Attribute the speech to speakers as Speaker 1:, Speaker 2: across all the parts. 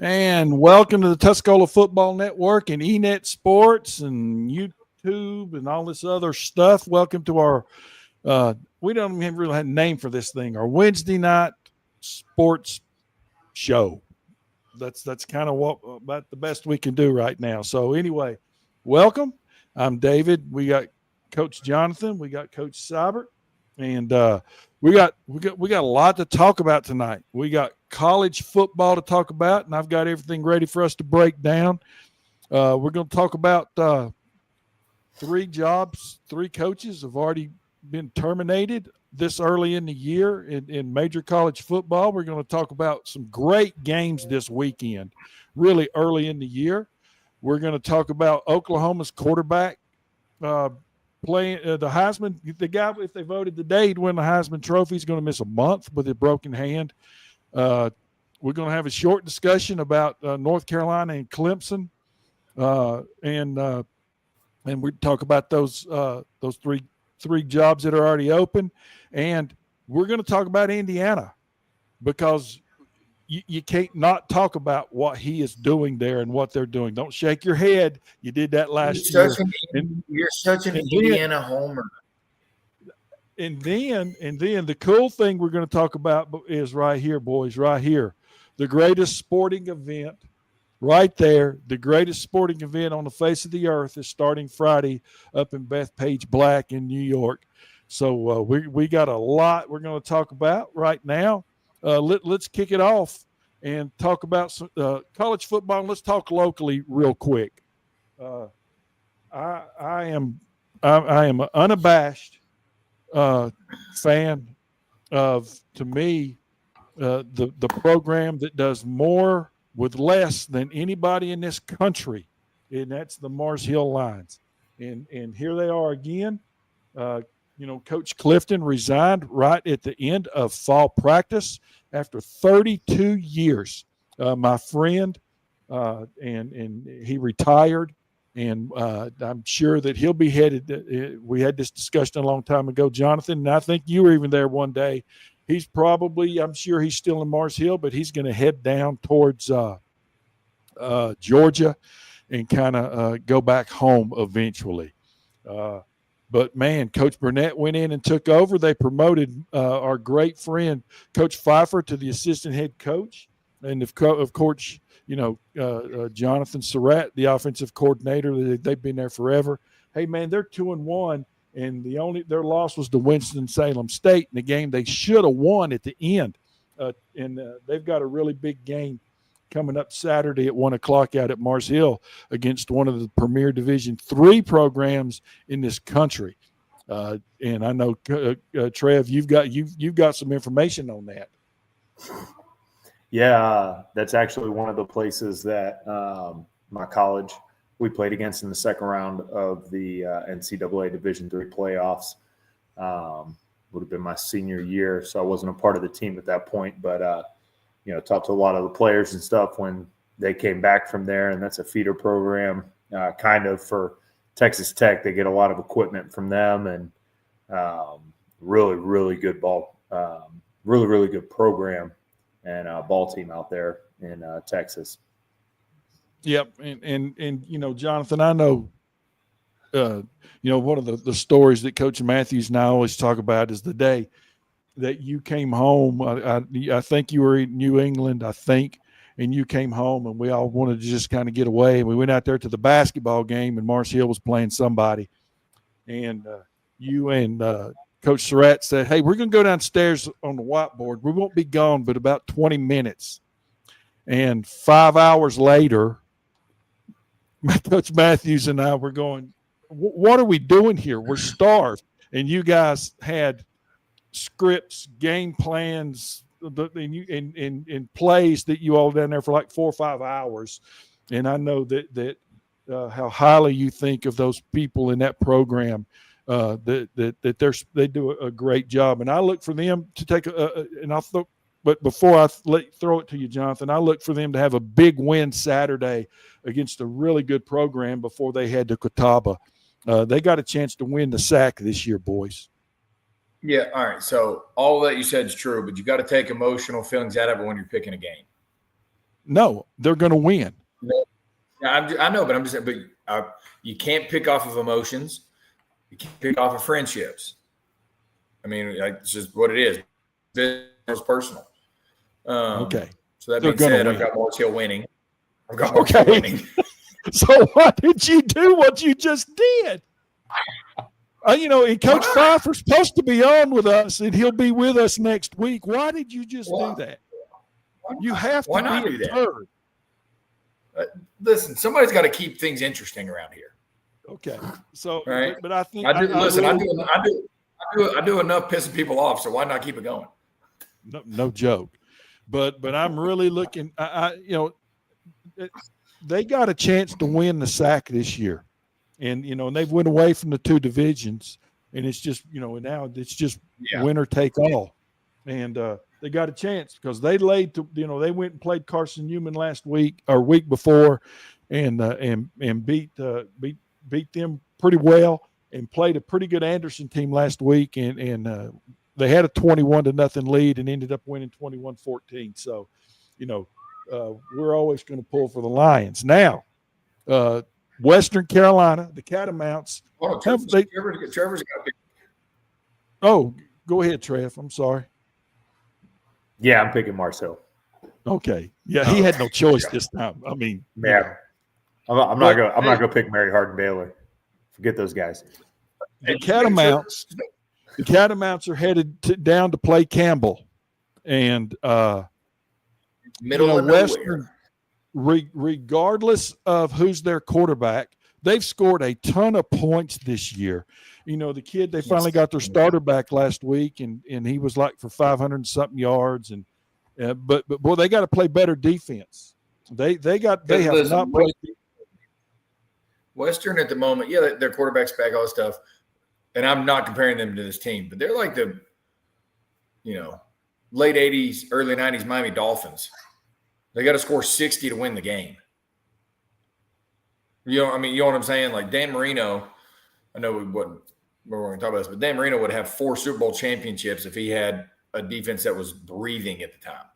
Speaker 1: And welcome to the Tuscola Football Network and eNet Sports and YouTube and all this other stuff. Welcome to our, we don't even really have a name for this thing, our Wednesday night sports show. That's kind of what about the best we can do right now. So anyway, welcome. I'm David. We got Coach Jonathan. We got Coach Seibert, and we got a lot to talk about tonight. We got college football to talk about, and I've got everything ready for us to break down. We're going to talk about three jobs. Three coaches have already been terminated this early in the year in major college football. We're going to talk about some great games this weekend, really early in the year. We're going to talk about Oklahoma's quarterback uh, playing the Heisman. The guy, if they voted today to win the Heisman Trophy, is going to miss a month with a broken hand. Uh, we're going to have a short discussion about North Carolina and Clemson, and we talk about those three jobs that are already open, and we're going to talk about Indiana because you can't not talk about what he is doing there and what they're doing. Don't shake your head. You did that last year.
Speaker 2: You're such an
Speaker 1: and
Speaker 2: Indiana homer.
Speaker 1: And then the cool thing we're going to talk about is right here, boys, right here. The greatest sporting event right there, the greatest sporting event on the face of the earth is starting Friday up in Bethpage Black in New York. So we got a lot we're going to talk about right now. Let's kick it off and talk about some, college football. Let's talk locally real quick. Uh, I am an unabashed fan of, to me, the program that does more with less than anybody in this country, and that's the Mars Hill Lions. And here they are again. Uh, Coach Clifton resigned right at the end of fall practice after 32 years. My friend, and he retired, and I'm sure that he'll be headed. We had this discussion a long time ago, Jonathan, and I think you were even there one day. He's probably, I'm sure he's still in Mars Hill, but he's going to head down towards Georgia and kind of go back home eventually. But man, Coach Burnett went in and took over. They promoted our great friend Coach Pfeiffer to the assistant head coach, and of course, Jonathan Surratt, the offensive coordinator. They've been there forever. Hey man, they're 2-1, and their loss was to Winston-Salem State in the game they should have won at the end. And they've got a really big game coming up Saturday at 1:00 out at Mars Hill against one of the premier Division III programs in this country. And I know Trev, you've got some information on that.
Speaker 3: Yeah, that's actually one of the places that my college we played against in the second round of the NCAA Division III playoffs. Would have been my senior year, so I wasn't a part of the team at that point, but talked to a lot of the players and stuff when they came back from there, and that's a feeder program kind of for Texas Tech. They get a lot of equipment from them, and really, really good ball, really, really good program and ball team out there in Texas.
Speaker 1: Yep, and Jonathan, I know, one of the stories that Coach Matthews and I always talk about is the day that you came home. I think you were in New England, and you came home, and we all wanted to just kind of get away. We went out there to the basketball game, and Mars Hill was playing somebody, and you and Coach Surratt said, "Hey, we're going to go downstairs on the whiteboard. We won't be gone but about 20 minutes." And 5 hours later, Coach Matthews and I were going, "What are we doing here? We're starved." And you guys had scripts, game plans, and plays that you all down there for like 4 or 5 hours. And I know that how highly you think of those people in that program. That they do a great job, and I look for them to take but before I throw it to you, Jonathan, I look for them to have a big win Saturday against a really good program before they head to Catawba. They got a chance to win the SAC this year, boys.
Speaker 2: Yeah, all right. So all that you said is true, but you got to take emotional feelings out of it when you're picking a game.
Speaker 1: No, they're going to win.
Speaker 2: I know, but I'm just saying, but you can't pick off of emotions. You can't pick off of friendships. I mean, it's just what it is. It's personal.
Speaker 1: Okay.
Speaker 2: So that
Speaker 1: They're
Speaker 2: being
Speaker 1: gonna
Speaker 2: said,
Speaker 1: win.
Speaker 2: I've got Morris Hill winning. I've got Morris Hill winning.
Speaker 1: So why did you do what you just did? And Coach Pfeiffer's supposed to be on with us, and he'll be with us next week. Why did you just do that? You have to
Speaker 2: Why not
Speaker 1: be
Speaker 2: do
Speaker 1: a turd.
Speaker 2: Listen, somebody's got to keep things interesting around here.
Speaker 1: Okay. So,
Speaker 2: right.
Speaker 1: but I think
Speaker 2: I do enough pissing people off, so why not keep it going?
Speaker 1: No joke. But I'm really looking. They got a chance to win the SAC this year, and and they've went away from the two divisions, and it's just now it's just winner take all, and they got a chance because they they went and played Carson Newman last week or week before, and beat them pretty well, and played a pretty good Anderson team last week, and they had a 21-0 lead and ended up winning 21-14. So, we're always going to pull for the Lions. Now, Western Carolina, the Catamounts.
Speaker 2: Trevor's got to pick.
Speaker 1: Oh, go ahead, Trev. I'm sorry.
Speaker 3: Yeah, I'm picking Marcel.
Speaker 1: Okay. Yeah, he had no choice this time. I mean,
Speaker 3: yeah. I'm not going to pick Mary Hardin Baylor. Forget those guys.
Speaker 1: The Catamounts are headed down to play Campbell, and
Speaker 2: middle of
Speaker 1: Western, regardless of who's their quarterback, they've scored a ton of points this year. The kid, they finally got their starter back last week, and he was like for 500 and something yards, and but boy, they got to play better defense. They have not played.
Speaker 2: Western at the moment, their quarterback's back, all this stuff. And I'm not comparing them to this team, but they're like the, late 80s, early 90s Miami Dolphins. They got to score 60 to win the game. You know what I'm saying? Like Dan Marino, I know we're going to talk about this, but Dan Marino would have 4 Super Bowl championships if he had a defense that was breathing at the time.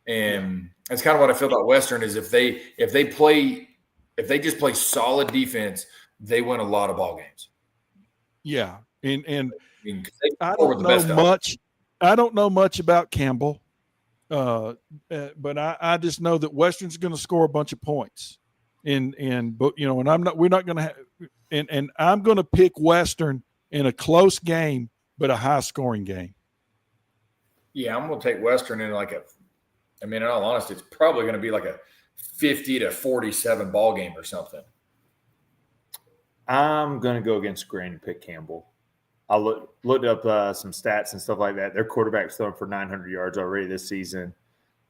Speaker 2: And that's kind of what I feel about Western is if they just play solid defense, they win a lot of ball games.
Speaker 1: Yeah, and I don't know much. I don't know much about Campbell, but I just know that Western's going to score a bunch of points, and we're not going to have, and I'm going to pick Western in a close game, but a high scoring game.
Speaker 2: Yeah, I'm going to take Western in in all honesty, it's probably going to be like a 50-47 ball game or something.
Speaker 3: I'm going to go against Grain and pick Campbell. I looked up some stats and stuff like that. Their quarterback's thrown for 900 yards already this season.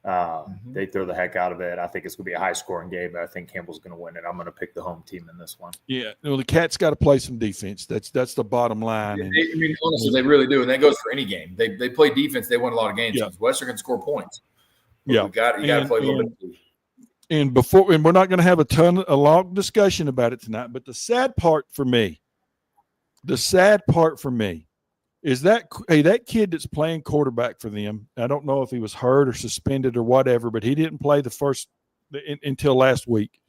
Speaker 3: They throw the heck out of it. I think it's going to be a high-scoring game, but I think Campbell's going to win it. I'm going to pick the home team in this one.
Speaker 1: Yeah, the Cats got to play some defense. That's the bottom line.
Speaker 2: Honestly, they really do, and that goes for any game. They play defense. They win a lot of games.
Speaker 1: Yeah.
Speaker 2: Western can score points.
Speaker 1: Yeah,
Speaker 2: you got to play a little bit.
Speaker 1: And we're not going to have a long discussion about it tonight, but the sad part for me is that kid that's playing quarterback for them. I don't know if he was hurt or suspended or whatever, but he didn't play until last week.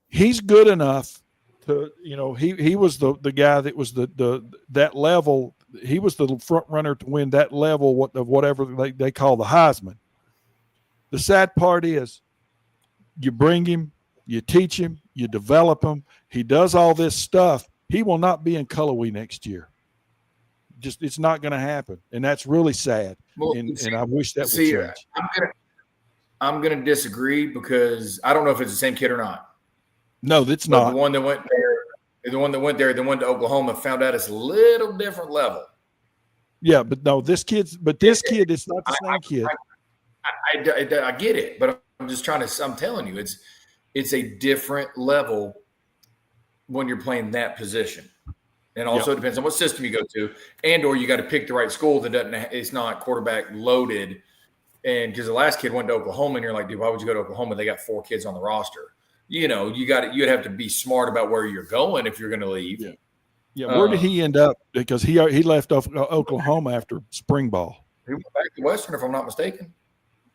Speaker 1: He's good enough to, he was the guy that was that level. He was the front runner to win that level of whatever they call the Heisman. The sad part is you bring him, you teach him, you develop him. He does all this stuff. He will not be in Cullowhee next year. It's not going to happen, and that's really sad.
Speaker 2: Well,
Speaker 1: and I wish that would change.
Speaker 2: I'm gonna disagree because I don't know if it's the same kid or not.
Speaker 1: No, that's not.
Speaker 2: The one that went there, the one to Oklahoma, found out it's a little different level.
Speaker 1: Yeah, but no, this kid is not the same kid.
Speaker 2: I get it, but I'm telling you, it's a different level when you're playing that position. And also it depends on what system you go to, or you got to pick the right school it's not quarterback loaded. And because the last kid went to Oklahoma, and you're like, dude, why would you go to Oklahoma? They got 4 kids on the roster. You'd have to be smart about where you're going if you're going to leave.
Speaker 1: Yeah. Yeah. Where did he end up? Because he left off Oklahoma after spring ball.
Speaker 2: He went back to Western, if I'm not mistaken.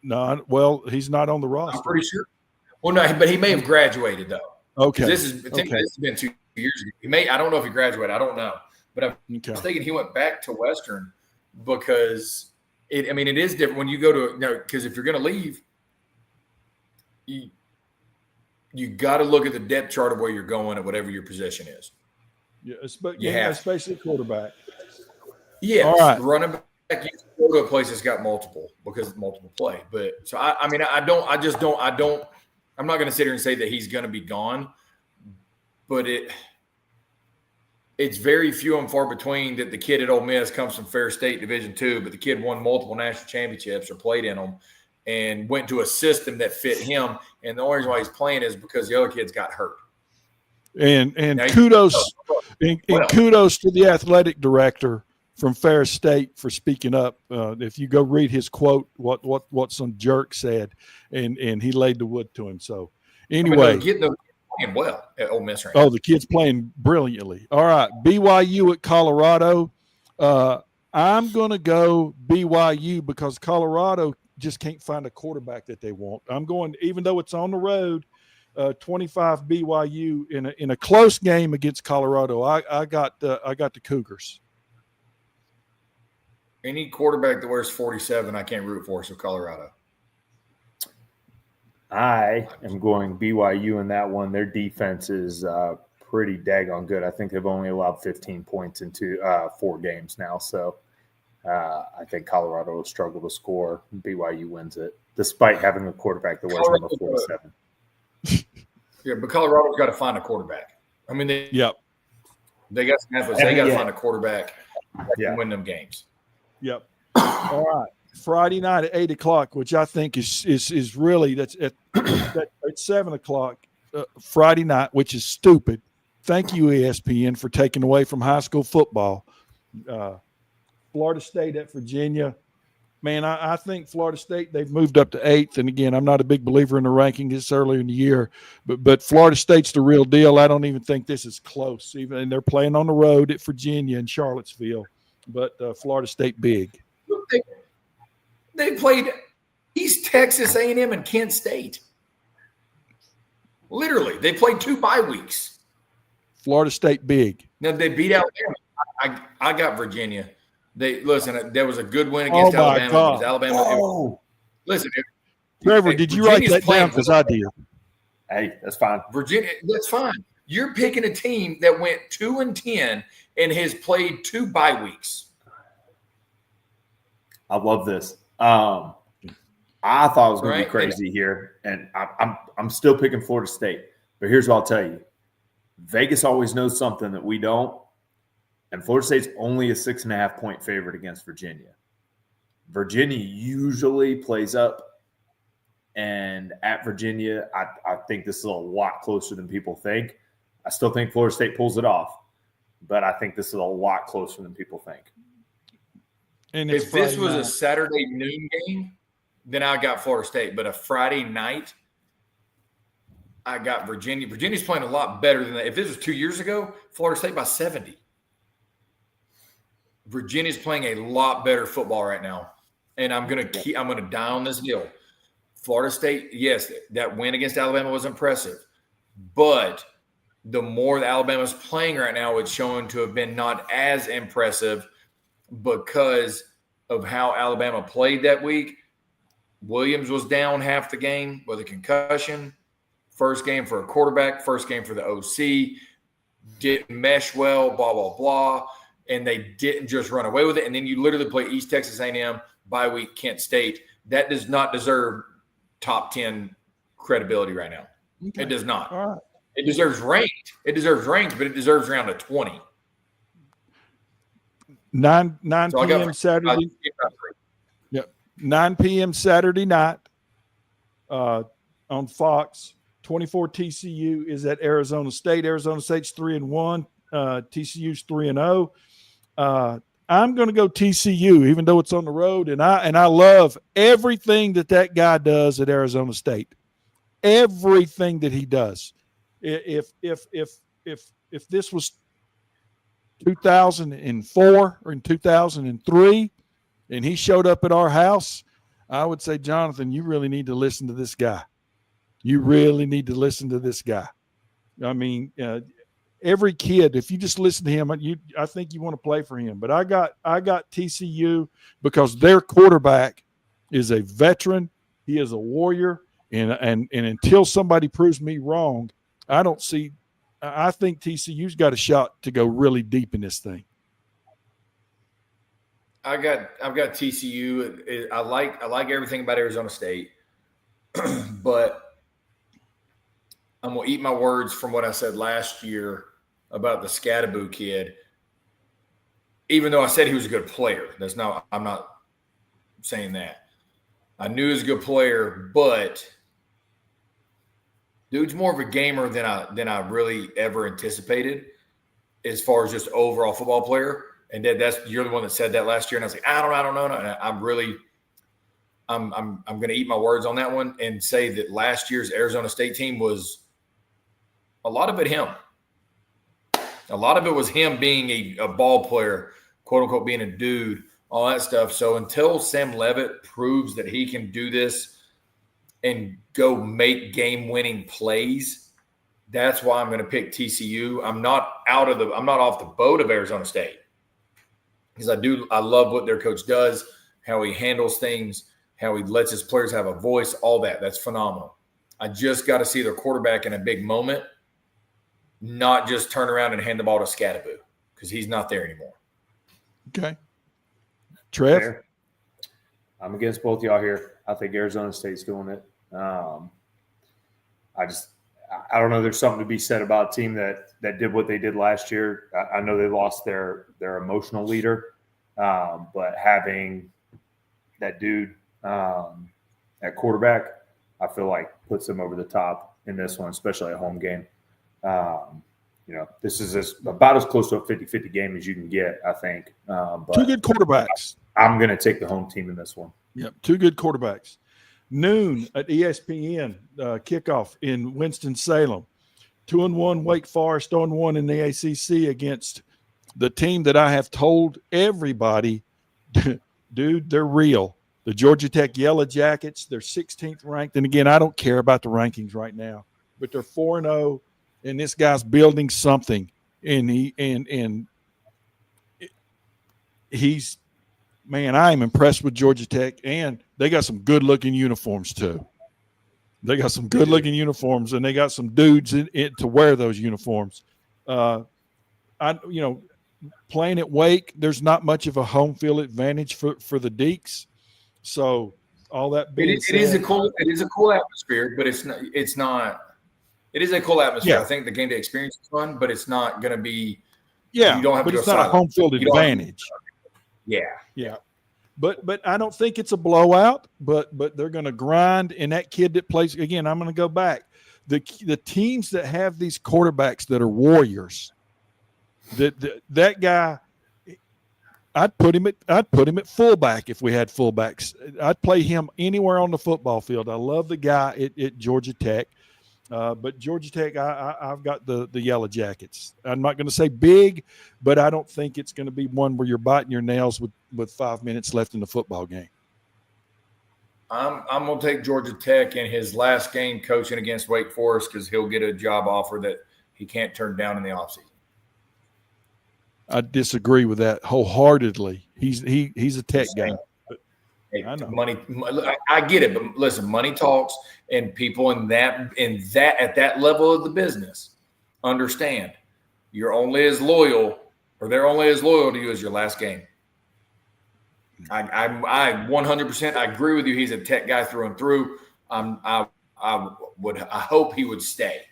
Speaker 1: No, well, he's not on the roster.
Speaker 2: I'm pretty sure. Well, no, but he may have graduated though.
Speaker 1: Okay.
Speaker 2: This has been 2 years ago. He may. I don't know if he graduated. I don't know, but I'm thinking he went back to Western because it is different when you go to because if you're going to leave, you got to look at the depth chart of where you're going at whatever your position is.
Speaker 1: Yeah, especially quarterback.
Speaker 2: Yes,
Speaker 1: all right.
Speaker 2: Running back. You can go to a place that's got multiple because it's multiple play. But so I'm not going to sit here and say that he's going to be gone, but it's very few and far between that the kid at Ole Miss comes from Fair State Division II, but the kid won multiple national championships or played in them and went to a system that fit him. And the only reason why he's playing is because the other kids got hurt.
Speaker 1: And kudos to the athletic director from Fair State for speaking up. If you go read his quote, what some jerk said, and he laid the wood to him. So anyway,
Speaker 2: they're playing well at Ole Miss right now.
Speaker 1: Oh, the kid's playing brilliantly. All right, BYU at Colorado. I'm going to go BYU because Colorado just can't find a quarterback that they want. I'm going, even though it's on the road, 25 BYU in a close game against Colorado. I got the Cougars.
Speaker 2: Any quarterback that wears 47, I can't root for. So Colorado.
Speaker 3: I am going BYU in that one. Their defense is pretty daggone good. I think they've only allowed 15 points in 4 games now. So I think Colorado will struggle to score. BYU wins it, despite having a quarterback that wears number 47.
Speaker 2: Yeah, but Colorado's got to find a quarterback. I mean, they got some athletes. They got to find a quarterback that can win them games.
Speaker 1: Yep. All right. Friday night at 8:00, which I think is really that's at 7:00 Friday night, which is stupid. Thank you, ESPN, for taking away from high school football. Florida State at Virginia. Man, I think Florida State, they've moved up to 8th. And again, I'm not a big believer in the rankings this early in the year, but Florida State's the real deal. I don't even think this is close. And they're playing on the road at Virginia and Charlottesville. But Florida State big.
Speaker 2: They played East Texas A&M and Kent State. Literally, they played 2 bye weeks.
Speaker 1: Florida State big.
Speaker 2: Now they beat Alabama. I got Virginia. There was a good win against Alabama.
Speaker 1: God.
Speaker 2: Alabama. Listen,
Speaker 1: Trevor, did you write that down? Because I did.
Speaker 3: Hey, that's fine.
Speaker 2: Virginia, that's fine. You're picking a team that went 2-10 and has played 2 bye weeks.
Speaker 3: I love this. I thought it was going to be crazy here, and I'm still picking Florida State. But here's what I'll tell you: Vegas always knows something that we don't, and Florida State's only a 6.5-point favorite against Virginia. Virginia usually plays up, and at Virginia, I think this is a lot closer than people think. I still think Florida State pulls it off, but I think this is a lot closer than people think.
Speaker 1: And
Speaker 2: if this was a Saturday noon game, then I got Florida State. But a Friday night, I got Virginia. Virginia's playing a lot better than that. If this was 2 years ago, Florida State by 70. Virginia's playing a lot better football right now. And I'm gonna die on this hill. Florida State, yes, that win against Alabama was impressive. But the more that Alabama's playing right now, it's showing to have been not as impressive because of how Alabama played that week. Williams was down half the game with a concussion. First game for a quarterback, first game for the OC. Didn't mesh well, blah, blah, blah. And they didn't just run away with it. And then you literally play East Texas A&M, bye week, Kent State. That does not deserve top 10 credibility right now. Okay. It does not.
Speaker 1: All right.
Speaker 2: It deserves ranked. But it deserves around a 20.
Speaker 1: 9 p.m. Saturday. Yep. 9 p.m. Saturday night on Fox. 24 TCU is at Arizona State. Arizona State's 3-1. TCU's 3-0. I'm going to go TCU, even though it's on the road, and I love everything that guy does at Arizona State. Everything that he does. If this was 2004 or in 2003 and he showed up at our house, I would say, Jonathan, you really need to listen to this guy. You really need to listen to this guy. I mean, every kid, if you just listen to him, I think you want to play for him. But I got TCU because their quarterback is a veteran. He is a warrior, and until somebody proves me wrong, I think TCU's got a shot to go really deep in this thing.
Speaker 2: I've got TCU. I like everything about Arizona State, but I'm gonna eat my words from what I said last year about the Scattaboo kid. Even though I said he was a good player, I'm not saying that. I knew he was a good player, but dude's more of a gamer than I really ever anticipated, as far as just overall football player. And you're the one that said that last year, and I was like, I don't know. And I'm going to eat my words on that one and say that last year's Arizona State team was a lot of it him. A lot of it was him being a ball player, quote unquote, being a dude, all that stuff. So until Sam Leavitt proves that he can do this and go make game-winning plays, that's why I'm going to pick TCU. I'm not off the boat of Arizona State. Because I love what their coach does, how he handles things, how he lets his players have a voice, all that. That's phenomenal. I just got to see their quarterback in a big moment, not just turn around and hand the ball to Scattaboo, because he's not there anymore.
Speaker 1: Okay. Trev?
Speaker 3: Fair. I'm against both y'all here. I think Arizona State's doing it. I don't know. There's something to be said about a team that did what they did last year. I know they lost their emotional leader, but having that dude at quarterback, I feel like puts them over the top in this one, especially a home game. This is about as close to a 50-50 game as you can get, I think. But
Speaker 1: two good quarterbacks.
Speaker 3: I'm going to take the home team in this one.
Speaker 1: Yep, two good quarterbacks. Noon at ESPN kickoff in Winston-Salem. 2-1 Wake Forest, 0-1 in the ACC against the team that I have told everybody, dude, they're real. The Georgia Tech Yellow Jackets, they're 16th ranked. And again, I don't care about the rankings right now, but they're 4-0, and this guy's building something. And he's, man, I am impressed with Georgia Tech, and they got some good-looking uniforms too. They got some good-looking uniforms, and they got some dudes in it to wear those uniforms. Playing at Wake, there's not much of a home field advantage for the Deacs. So all that being said,
Speaker 2: it is a cool atmosphere, but it's not. It is a cool atmosphere.
Speaker 1: Yeah.
Speaker 2: I think the game day experience is fun, but it's not going to be.
Speaker 1: Yeah,
Speaker 2: you don't have
Speaker 1: but
Speaker 2: to
Speaker 1: it's
Speaker 2: go
Speaker 1: not
Speaker 2: silent.
Speaker 1: a home field advantage.
Speaker 2: Yeah.
Speaker 1: But I don't think it's a blowout. But they're going to grind. And that kid that plays again, I'm going to go back. The teams that have these quarterbacks that are warriors. That guy, I'd put him at fullback if we had fullbacks. I'd play him anywhere on the football field. I love the guy at Georgia Tech. But Georgia Tech, I've got the Yellow Jackets. I'm not going to say big, but I don't think it's going to be one where you're biting your nails with 5 minutes left in the football game.
Speaker 2: I'm going to take Georgia Tech in his last game coaching against Wake Forest because he'll get a job offer that he can't turn down in the offseason.
Speaker 1: I disagree with that wholeheartedly. He's a Tech guy.
Speaker 2: Hey,
Speaker 1: I know.
Speaker 2: Money, I get it, but listen, money talks, and people at that level of the business understand you're only as loyal, or they're only as loyal to you as your last game. I 100% I agree with you. He's a Tech guy through and through. I hope he would stay,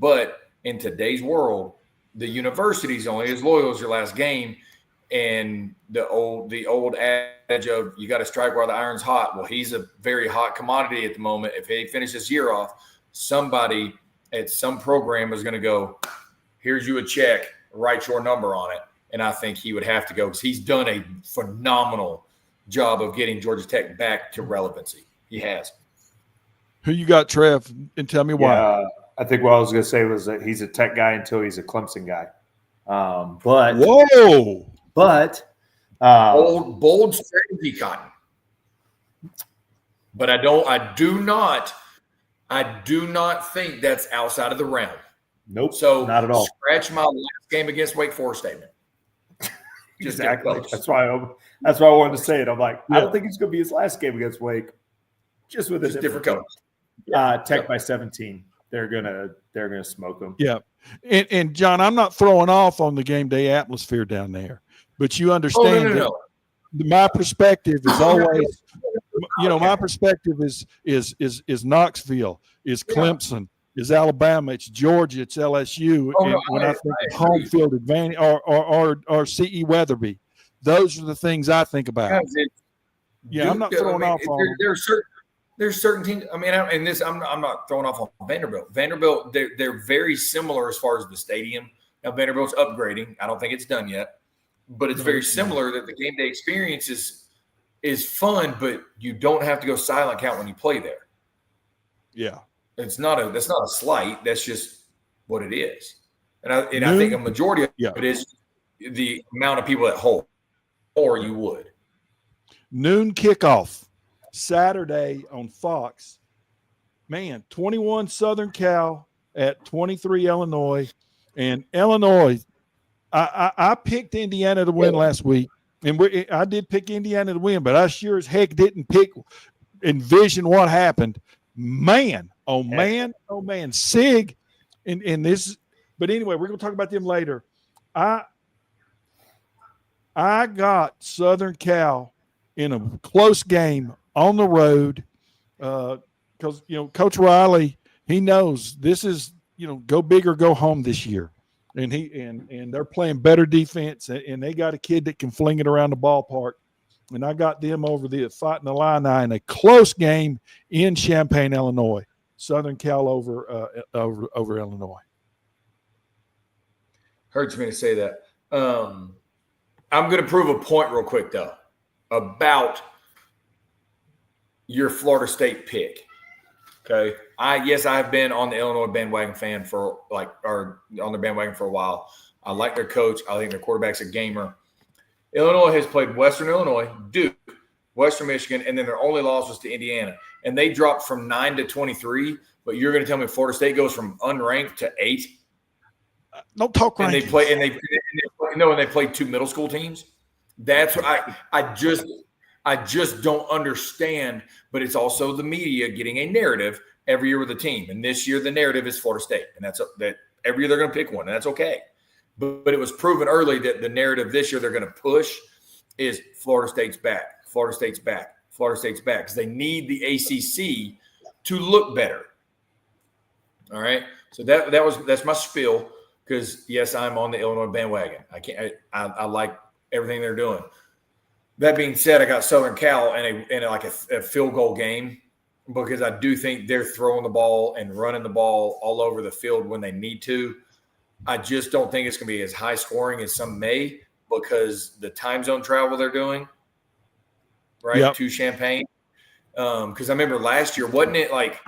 Speaker 2: but in today's world, the university's only as loyal as your last game. And the old adage of you got to strike while the iron's hot. Well, he's a very hot commodity at the moment. If he finishes this year off, somebody at some program is going to go, here's you a check, write your number on it. And I think he would have to go because he's done a phenomenal job of getting Georgia Tech back to relevancy. He has.
Speaker 1: Who you got, Trev? And tell me why.
Speaker 3: I think what I was going to say was that he's a Tech guy until he's a Clemson guy. But
Speaker 2: bold strategy, Cotton. But I do not think that's outside of the realm.
Speaker 3: Nope.
Speaker 2: So
Speaker 3: not at all.
Speaker 2: Scratch my last game against Wake Forest statement.
Speaker 3: Exactly. That's why I wanted to say it. I'm like, I don't think it's going to be his last game against Wake. Just with a different coach. Tech by 17. They're gonna smoke them.
Speaker 1: Yeah, and John, I'm not throwing off on the game day atmosphere down there, but you understand that my perspective is always, my perspective is Knoxville, is Clemson, is Alabama, it's Georgia, it's LSU. And when I think of home field advantage or CE Weatherby, those are the things I think about. I'm not throwing off on them.
Speaker 2: There's certain teams. I mean, I'm not throwing off on Vanderbilt. Vanderbilt, they're very similar as far as the stadium. Now Vanderbilt's upgrading. I don't think it's done yet, but it's very similar. That the game day experience is fun, but you don't have to go silent count when you play there.
Speaker 1: Yeah,
Speaker 2: that's not a slight. That's just what it is. And I think a majority of it is the amount of people that hold, or you would.
Speaker 1: Noon kickoff. Saturday on Fox, man, 21 Southern Cal at 23 Illinois. And Illinois, I picked Indiana to win last week. And I did pick Indiana to win, but I sure as heck didn't envision what happened. Man, oh man, Sig. And this, but anyway, we're going to talk about them later. I got Southern Cal in a close game on the road, because Coach Riley, he knows this is go big or go home this year, and they're playing better defense, and they got a kid that can fling it around the ballpark, and I got them over the Fighting Illini in a close game in Champaign, Illinois. Southern Cal over Illinois.
Speaker 2: Hurts me to say that. I'm going to prove a point real quick though about your Florida State pick. Okay. I've been on the Illinois bandwagon for a while. I like their coach. I think their quarterback's a gamer. Illinois has played Western Illinois, Duke, Western Michigan, and then their only loss was to Indiana. And they dropped from 9 to 23. But you're going to tell me Florida State goes from unranked to 8?
Speaker 1: Don't talk rankings.
Speaker 2: And they played 2 middle school teams. That's what I just don't understand, but it's also the media getting a narrative every year with the team. And this year, the narrative is Florida State. And that every year they're going to pick one, and that's okay. But it was proven early that the narrative this year they're going to push is Florida State's back, Florida State's back, Florida State's back, because they need the ACC to look better. All right? So that's my spiel, because, yes, I'm on the Illinois bandwagon. I like everything they're doing. That being said, I got Southern Cal in a field goal game, because I do think they're throwing the ball and running the ball all over the field when they need to. I just don't think it's going to be as high scoring as some may, because the time zone travel they're doing, right, to Champaign. Because I remember last year, wasn't it like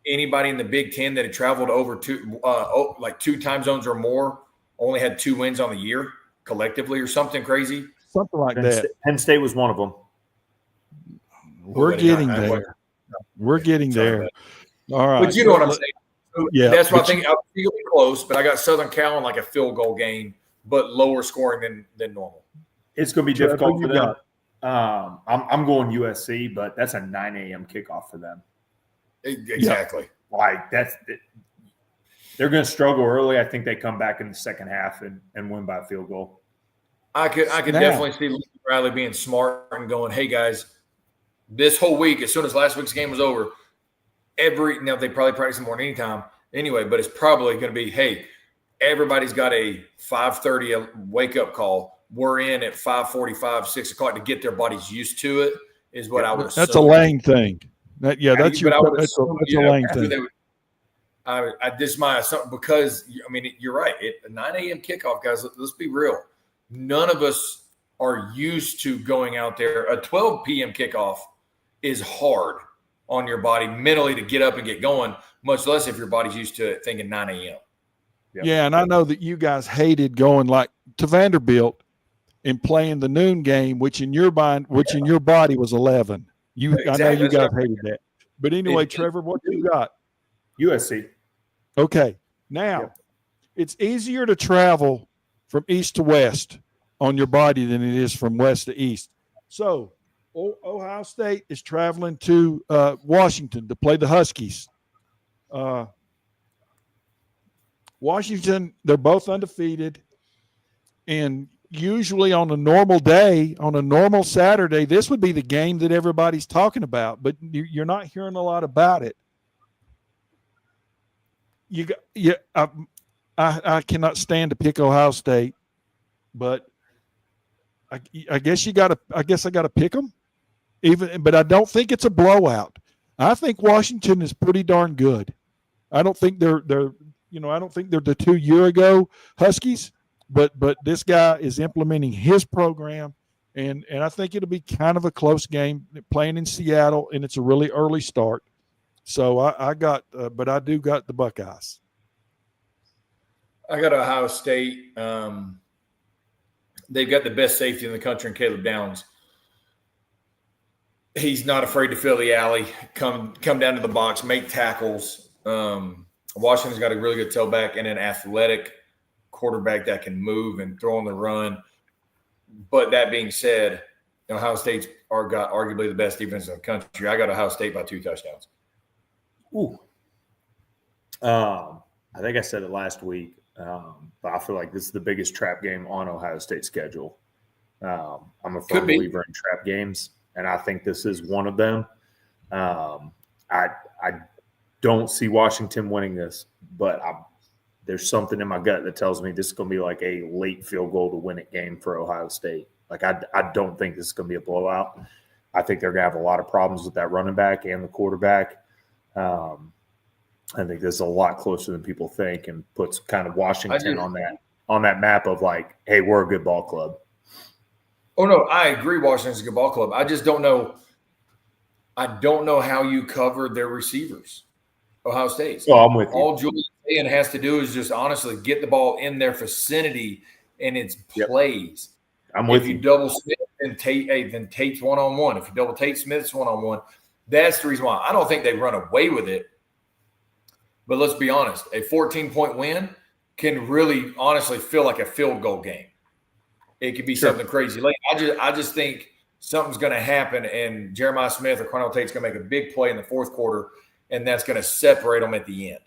Speaker 2: anybody in the Big Ten that had traveled over two time zones or more only had 2 wins on the year collectively, or something crazy?
Speaker 1: Something like that.
Speaker 3: Penn State was one of them.
Speaker 1: We're getting there. We're getting there. All right.
Speaker 2: But you know what I'm saying. So that's why I think I'll be close, but I got Southern Cal in like a field goal game, but lower scoring than normal.
Speaker 3: It's going to be difficult for them. I'm going USC, but that's a 9 a.m. kickoff for them.
Speaker 2: Exactly.
Speaker 3: Like they're going to struggle early. I think they come back in the second half and win by a field goal.
Speaker 2: I could definitely see Riley being smart and going, hey, guys, this whole week, as soon as last week's game was over, now they probably practice more than any time anyway, but it's probably going to be, hey, everybody's got a 5:30 wake-up call. We're in at 5:45, 6 o'clock to get their bodies used to it, is what I would assume.
Speaker 1: That's a Lane thing. That's a Lane thing.
Speaker 2: This is my assumption, because, I mean, you're right. A 9 a.m. kickoff, guys, let's be real. None of us are used to going out there. A 12 p.m. kickoff is hard on your body mentally to get up and get going, much less if your body's used to it thinking 9 a.m.
Speaker 1: Yeah, and I know that you guys hated going like to Vanderbilt and playing the noon game, which in your body was 11. I know you
Speaker 2: That's
Speaker 1: guys
Speaker 2: what
Speaker 1: hated that. But anyway, Trevor, what you got?
Speaker 3: USC.
Speaker 1: Okay. Now,
Speaker 3: Yep.
Speaker 1: it's easier to travel from east to west on your body than it is from west to east. So, Ohio State is traveling to Washington to play the Huskies. Washington, they're both undefeated. And usually on a normal day, on a normal Saturday, this would be the game that everybody's talking about, but you're not hearing a lot about it. I cannot stand to pick Ohio State, but I guess I got to pick them. But I don't think it's a blowout. I think Washington is pretty darn good. I don't think they're I don't think they're the 2 year ago Huskies, but this guy is implementing his program, and I think it'll be kind of a close game playing in Seattle, and it's a really early start. So I got the Buckeyes.
Speaker 2: I got Ohio State. They've got the best safety in the country in Caleb Downs. He's not afraid to fill the alley, come down to the box, make tackles. Washington's got a really good tailback and an athletic quarterback that can move and throw on the run. But that being said, Ohio State's got arguably the best defense in the country. I got Ohio State by 2 touchdowns.
Speaker 3: Ooh. I think I said it last week, but I feel like this is the biggest trap game on Ohio State's schedule. I'm a firm believer in trap games, and I think this is one of them. I don't see Washington winning this, but there's something in my gut that tells me this is going to be like a late field goal to win it game for Ohio State. Like I don't think this is going to be a blowout. I think they're going to have a lot of problems with that running back and the quarterback. I think this is a lot closer than people think, and puts kind of Washington on that map of like, hey, we're a good ball club.
Speaker 2: Oh no, I agree. Washington's a good ball club. I just don't know. I don't know how you cover their receivers. Ohio State.
Speaker 3: Oh, I'm with you.
Speaker 2: All Julian has to do is just honestly get the ball in their vicinity and it's plays.
Speaker 3: I'm with
Speaker 2: you. If you double Smith and Tate, then Tate's one-on-one. If you double Tate Smith's one-on-one, that's the reason why. I don't think they run away with it. But let's be honest, a 14-point win can really honestly feel like a field goal game. It could be something crazy. Like I just think something's going to happen, and Jeremiah Smith or Cornell Tate's going to make a big play in the fourth quarter, and that's going to separate them at the end.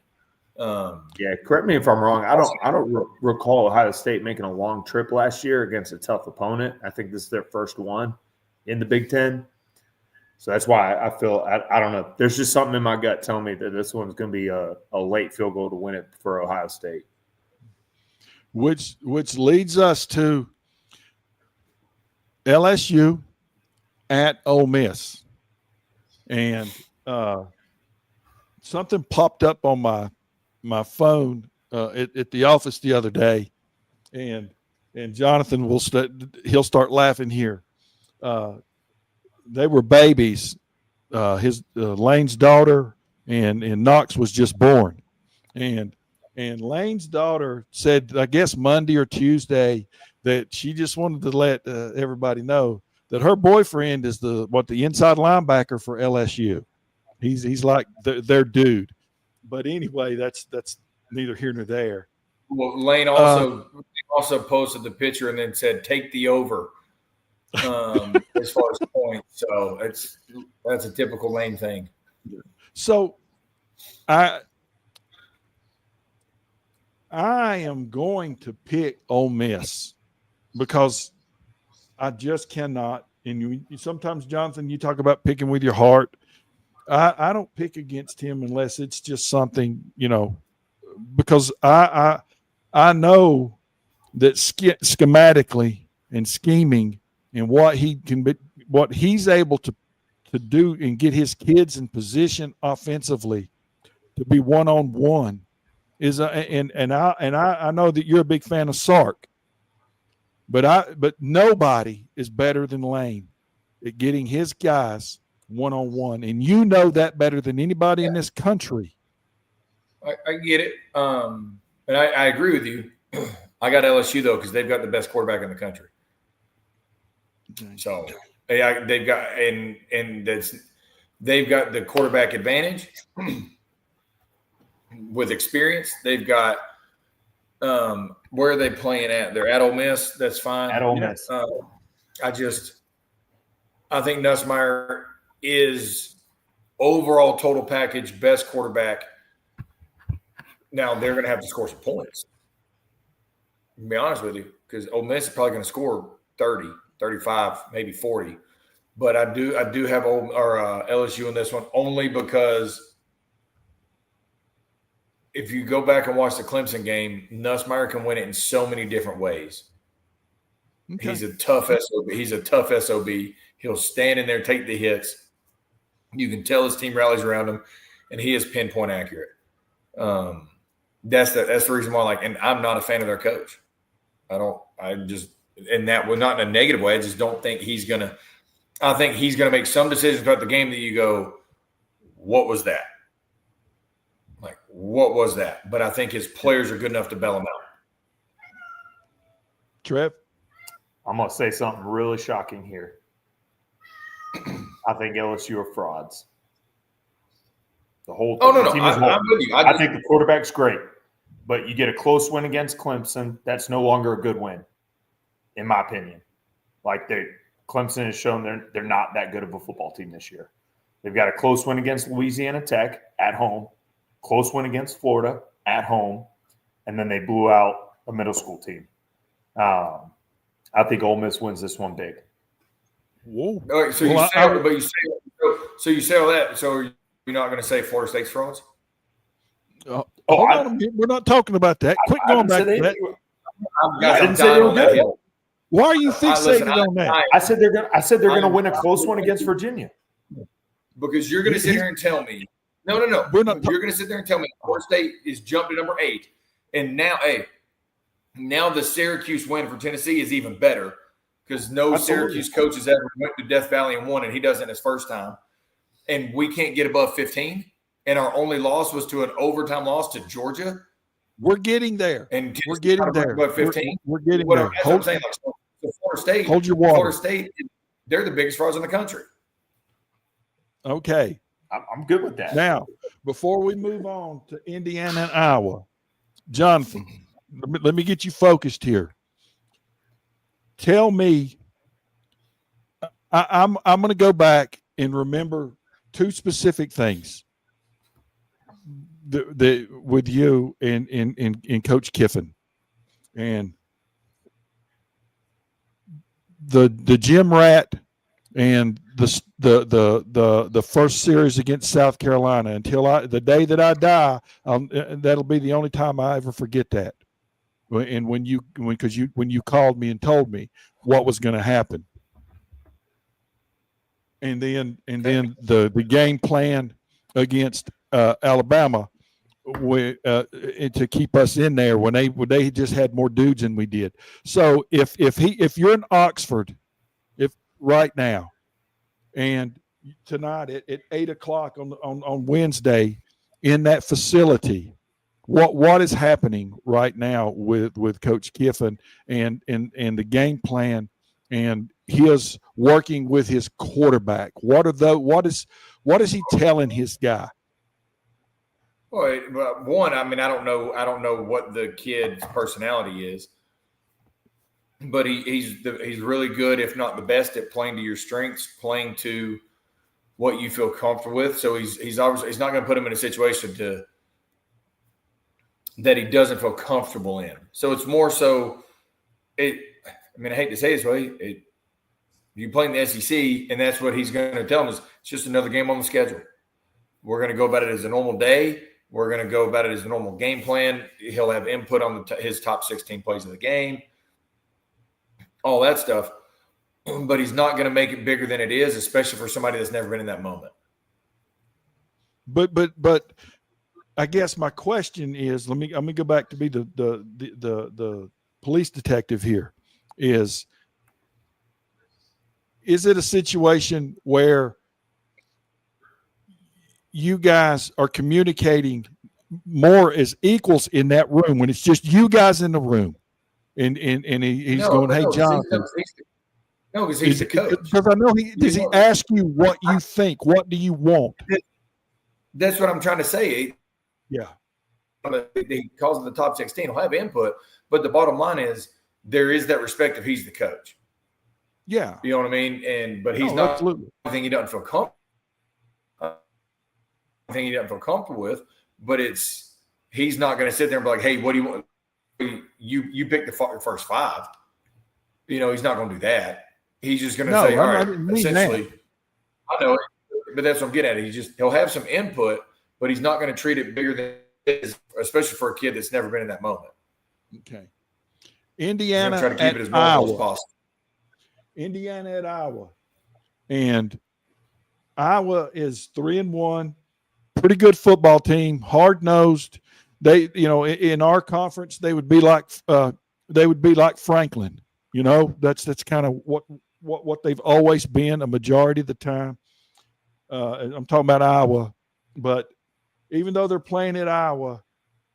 Speaker 3: Correct me if I'm wrong. I don't recall Ohio State making a long trip last year against a tough opponent. I think this is their first one in the Big Ten. So that's why I feel I don't know. There's just something in my gut telling me that this one's going to be a late field goal to win it for Ohio State.
Speaker 1: Which leads us to LSU at Ole Miss. And something popped up on my phone at the office the other day, and Jonathan he'll start laughing here. They were babies. Lane's daughter and Knox was just born, and Lane's daughter said, I guess Monday or Tuesday, that she just wanted to let everybody know that her boyfriend is the inside linebacker for LSU. He's like their dude. But anyway, that's neither here nor there.
Speaker 2: Well, Lane also posted the picture and then said, "Take the over." As far as points, so that's a typical Lane thing.
Speaker 1: So, I am going to pick Ole Miss because I just cannot. And sometimes, Jonathan, you talk about picking with your heart. I don't pick against him unless it's just something, because I know that schematically and scheming and what he's able to do and get his kids in position offensively to be one-on-one is and I know that you're a big fan of Sark, but nobody is better than Lane at getting his guys one-on-one, and you know that better than anybody in this country.
Speaker 2: I get it, and I agree with you. I got LSU though because they've got the best quarterback in the country. So They've got they've got the quarterback advantage with experience. They've got where are they playing at? They're at Ole Miss. That's fine.
Speaker 3: At Ole Miss.
Speaker 2: I think Nussmeier is overall total package best quarterback. Now they're going to have to score some points. To be honest with you, because Ole Miss is probably going to score 30, 35, maybe 40. But I do have LSU in this one only because if you go back and watch the Clemson game, Nussmeier can win it in so many different ways. Okay. He's a tough SOB. He'll stand in there, take the hits. You can tell his team rallies around him, and he is pinpoint accurate. That's the reason why. And I'm not a fan of their coach. Not in a negative way. I just don't think he's gonna. I think he's gonna make some decisions about the game that you go, what was that? What was that? But I think his players are good enough to bail him out.
Speaker 1: Trev?
Speaker 3: I'm going to say something really shocking here. I think LSU are frauds. The whole
Speaker 2: team
Speaker 3: is I'm with you. I think the quarterback's great, but you get a close win against Clemson, that's no longer a good win, in my opinion. Clemson has shown they're not that good of a football team this year. They've got a close win against Louisiana Tech at home, close win against Florida at home, and then they blew out a middle school team. I think Ole Miss wins this one big.
Speaker 1: Whoa!
Speaker 2: All right, so you say all that. So you're not going to say Florida State's frauds?
Speaker 1: Hold on a minute. We're not talking about that. Quit going back to that.
Speaker 3: I didn't say they were good.
Speaker 1: Why are you fixated on that?
Speaker 3: I said they're going to win a close one against Virginia.
Speaker 2: Because you're going to sit here and tell me. No. You're going to sit there and tell me Florida State is jumped to number 8, and now the Syracuse win for Tennessee is even better because Syracuse coach has ever went to Death Valley and won, and he doesn't his first time. And we can't get above 15, and our only loss was to an overtime loss to Georgia.
Speaker 1: We're getting there.
Speaker 2: And
Speaker 1: we're getting there.
Speaker 2: Above 15.
Speaker 1: We're getting there.
Speaker 2: I'm saying, Florida State.
Speaker 1: Hold your water.
Speaker 2: Florida State, they're the biggest frauds in the country.
Speaker 1: Okay.
Speaker 3: I'm good with that.
Speaker 1: Now, before we move on to Indiana and Iowa, Jonathan, let me get you focused here. Tell me, I'm going to go back and remember two specific things with you and Coach Kiffin, and the gym rat and the first series against South Carolina until the day that I die. That'll be the only time I ever forget that. And when you called me and told me what was going to happen, and then the game plan against Alabama to keep us in there when they just had more dudes than we did. So if you're in Oxford, right now, and tonight at 8:00 on Wednesday in that facility, what is happening right now with Coach Kiffin and the game plan and his working with his quarterback? What is he telling his guy?
Speaker 2: Well, one, I don't know what the kid's personality is. But he's really good, if not the best, at playing to your strengths, playing to what you feel comfortable with. So he's not going to put him in a situation that he doesn't feel comfortable in. So it's more so. I hate to say it this way. You play in the SEC, and that's what he's going to tell him is it's just another game on the schedule. We're going to go about it as a normal day. We're going to go about it as a normal game plan. He'll have input on his top 16 plays of the game. All that stuff, but he's not going to make it bigger than it is, especially for somebody that's never been in that moment.
Speaker 1: But I guess my question is, I'm going to go back to be the police detective here. Is it a situation where you guys are communicating more as equals in that room when it's just you guys in the room? And he's going, hey, Jonathan.
Speaker 2: No, because he's the coach.
Speaker 1: Because I know does he ask you what you think? What do you want?
Speaker 2: That's what I'm trying to say.
Speaker 1: Yeah.
Speaker 2: He calls it the top 16. He'll have input, but the bottom line is there is that respect if he's the coach.
Speaker 1: Yeah.
Speaker 2: You know what I mean? But he's not.
Speaker 1: Absolutely.
Speaker 2: I think he doesn't feel comfortable. I think he doesn't feel comfortable with, but he's not going to sit there and be like, hey, what do you want? You pick the first five. You know, he's not going to do that. He's just going to say, all right, essentially, I know it, but that's what I'm getting at. He'll have some input, but he's not going to treat it bigger than it is, especially for a kid that's never been in that moment.
Speaker 1: Okay. Indiana
Speaker 2: try to keep it as
Speaker 1: normal
Speaker 2: as possible.
Speaker 1: Indiana at Iowa. And Iowa is 3-1. Pretty good football team, hard-nosed. They, in our conference, they would be like Franklin. That's kind of what they've always been a majority of the time. I'm talking about Iowa, but even though they're playing at Iowa,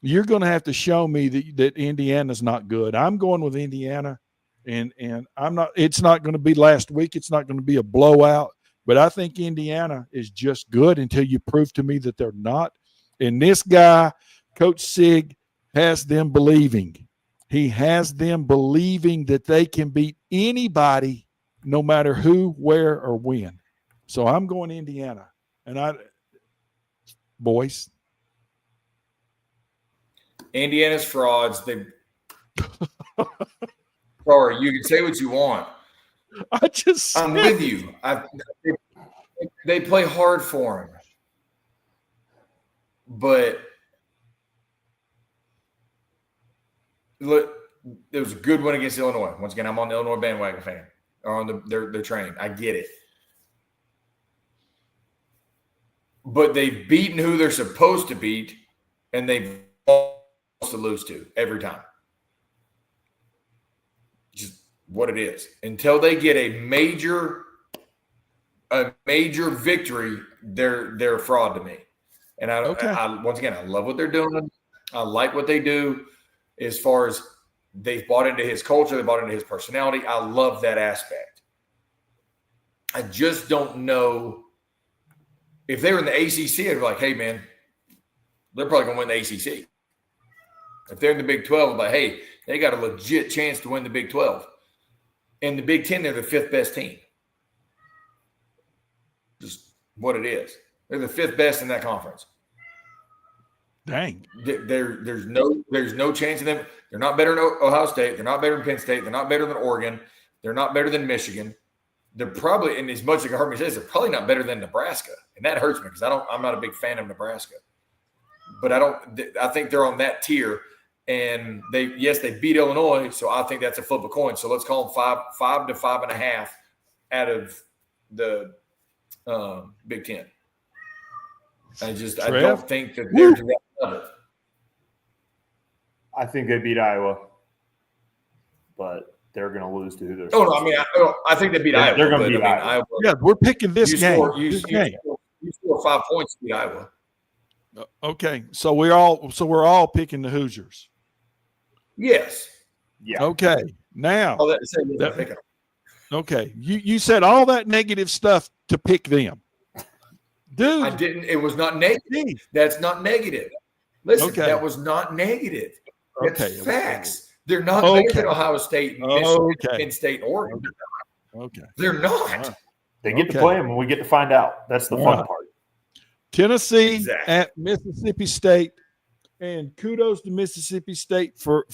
Speaker 1: you're going to have to show me that Indiana's not good. I'm going with Indiana, and I'm not. It's not going to be last week. It's not going to be a blowout. But I think Indiana is just good until you prove to me that they're not. And this guy, Coach Sig, has them believing. He has them believing that they can beat anybody, no matter who, where, or when. So I'm going Indiana. And boys.
Speaker 2: Indiana's frauds. Sorry, you can say what you want. I'm with you. They play hard for him. But look, it was a good one against Illinois. Once again, I'm on the Illinois bandwagon fan, or on their train. I get it. But they've beaten who they're supposed to beat, and they've lost to lose to every time. Just what it is. Until they get a major victory, they're a fraud to me. And I once again, I love what they're doing. I like what they do as far as they've bought into his culture, they bought into his personality. I love that aspect. I just don't know if they were in the ACC, I'd be like, hey, man, they're probably going to win the ACC. If they're in the Big 12, I'd be like, hey, they got a legit chance to win the Big 12. In the Big 10, they're the fifth best team. Just what it is. They're the fifth best in that conference.
Speaker 1: Dang.
Speaker 2: There's no chance of them. They're not better than Ohio State. They're not better than Penn State. They're not better than Oregon. They're not better than Michigan. They're probably, and as much as it hurt me to say, they're probably not better than Nebraska. And that hurts me because I'm not a big fan of Nebraska. But I think they're on that tier. And they beat Illinois, so I think that's a flip a coin. So let's call them 5 to 5.5 out of the Big Ten. I don't think that they're to that level.
Speaker 3: I think they beat Iowa, but they're going to lose to who they're.
Speaker 2: Oh no, I mean, I think they beat Iowa.
Speaker 3: They're going to beat Iowa.
Speaker 1: Yeah, we're picking this game.
Speaker 2: You score 5 points to beat Iowa.
Speaker 1: Okay, so we're all picking the Hoosiers.
Speaker 2: Yes.
Speaker 3: Yeah.
Speaker 1: Okay. Now. Okay. You said all that negative stuff to pick them. Dude.
Speaker 2: I didn't. It was not negative. That's not negative. Listen, that was not negative. That's facts. They're not better than Ohio State, Michigan, Penn State, Oregon.
Speaker 1: Okay.
Speaker 2: They're not.
Speaker 3: They get to play them, and we get to find out. That's the fun part.
Speaker 1: Tennessee at Mississippi State. And kudos to Mississippi State for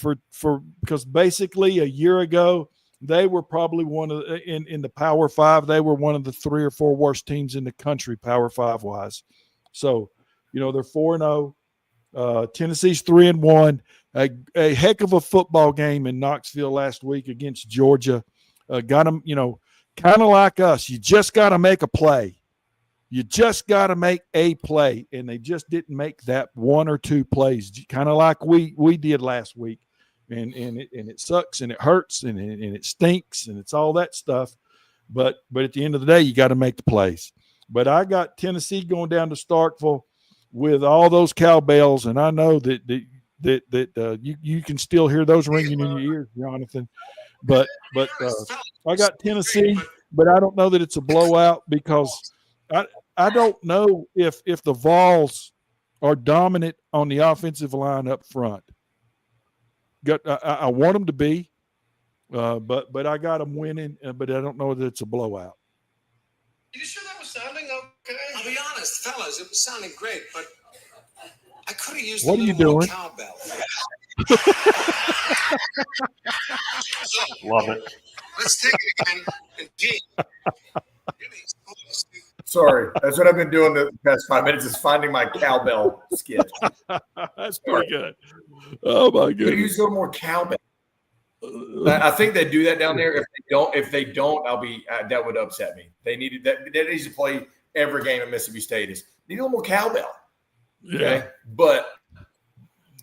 Speaker 1: because basically a year ago they were probably one of in the Power Five. They were one of the 3 or 4 worst teams in the country, Power Five wise. So, they're 4-0. Tennessee's 3-1. A heck of a football game in Knoxville last week against Georgia. Got them, kind of like us. You just got to make a play. You just got to make a play, and they just didn't make that 1 or 2 plays, kind of like we did last week. And it sucks, and it hurts, and it stinks, and it's all that stuff. But at the end of the day, you got to make the plays. But I got Tennessee going down to Starkville with all those cowbells, and I know that you can still hear those ringing in your ears, Jonathan. but I got Tennessee, but I don't know that it's a blowout because I don't know if the Vols are dominant on the offensive line up front. I want them to be, but I got them winning, but I don't know that it's a blowout.
Speaker 4: You sure that was sounding okay? I'll be honest, fellas, it was sounding great, but I could have used
Speaker 1: What
Speaker 4: a
Speaker 1: are you
Speaker 4: little more
Speaker 1: doing?
Speaker 4: cowbell.
Speaker 3: Love it.
Speaker 4: Let's take it again. And Gene,
Speaker 2: Sorry, that's what I've been doing the past 5 minutes is finding my cowbell skit.
Speaker 1: That's pretty good. Oh my
Speaker 2: Could you use
Speaker 1: goodness!
Speaker 2: a little more cowbell? I think they do that down there. If they don't, I'll be that would upset me. They needed that. They needs to play every game at Mississippi State. Is need a little more cowbell.
Speaker 1: Yeah.
Speaker 2: Okay, but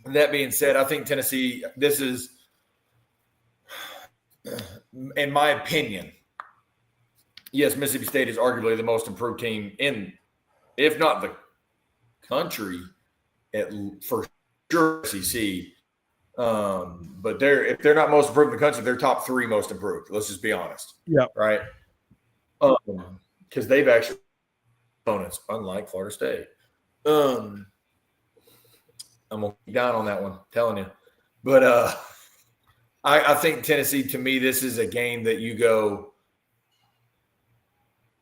Speaker 2: that being said, I think Tennessee. This is, in my opinion, yes, Mississippi State is arguably the most improved team in, if not the country, for sure SEC. But if they're not most improved in the country, they're top 3 most improved. Let's just be honest.
Speaker 1: Yeah.
Speaker 2: Right. Because they've actually opponents, unlike Florida State. I'm gonna be down on that one, telling you. But I think Tennessee, to me, this is a game that you go.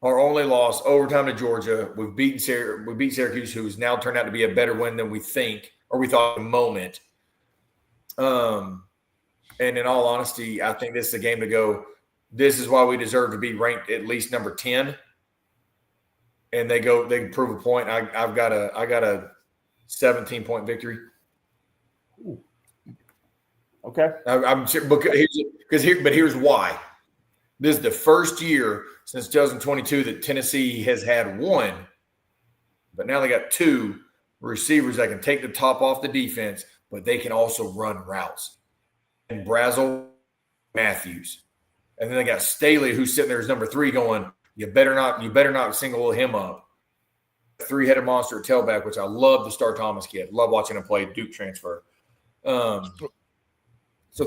Speaker 2: Our only loss overtime to Georgia. We beat Syracuse, who's now turned out to be a better win than we think or we thought at the moment. And in all honesty, I think this is a game to go. This is why we deserve to be ranked at least number 10. And they prove a point. I got a 17-point victory.
Speaker 3: Ooh. Okay.
Speaker 2: I'm sure but here's why. This is the first year since 2022 that Tennessee has had one, but now they got 2 receivers that can take the top off the defense, but they can also run routes. And Brazel, Matthews. And then they got Staley, who's sitting there as number 3 going, you better not single him up. 3-headed monster at tailback, which I love the Star Thomas kid. Love watching him play Duke transfer. So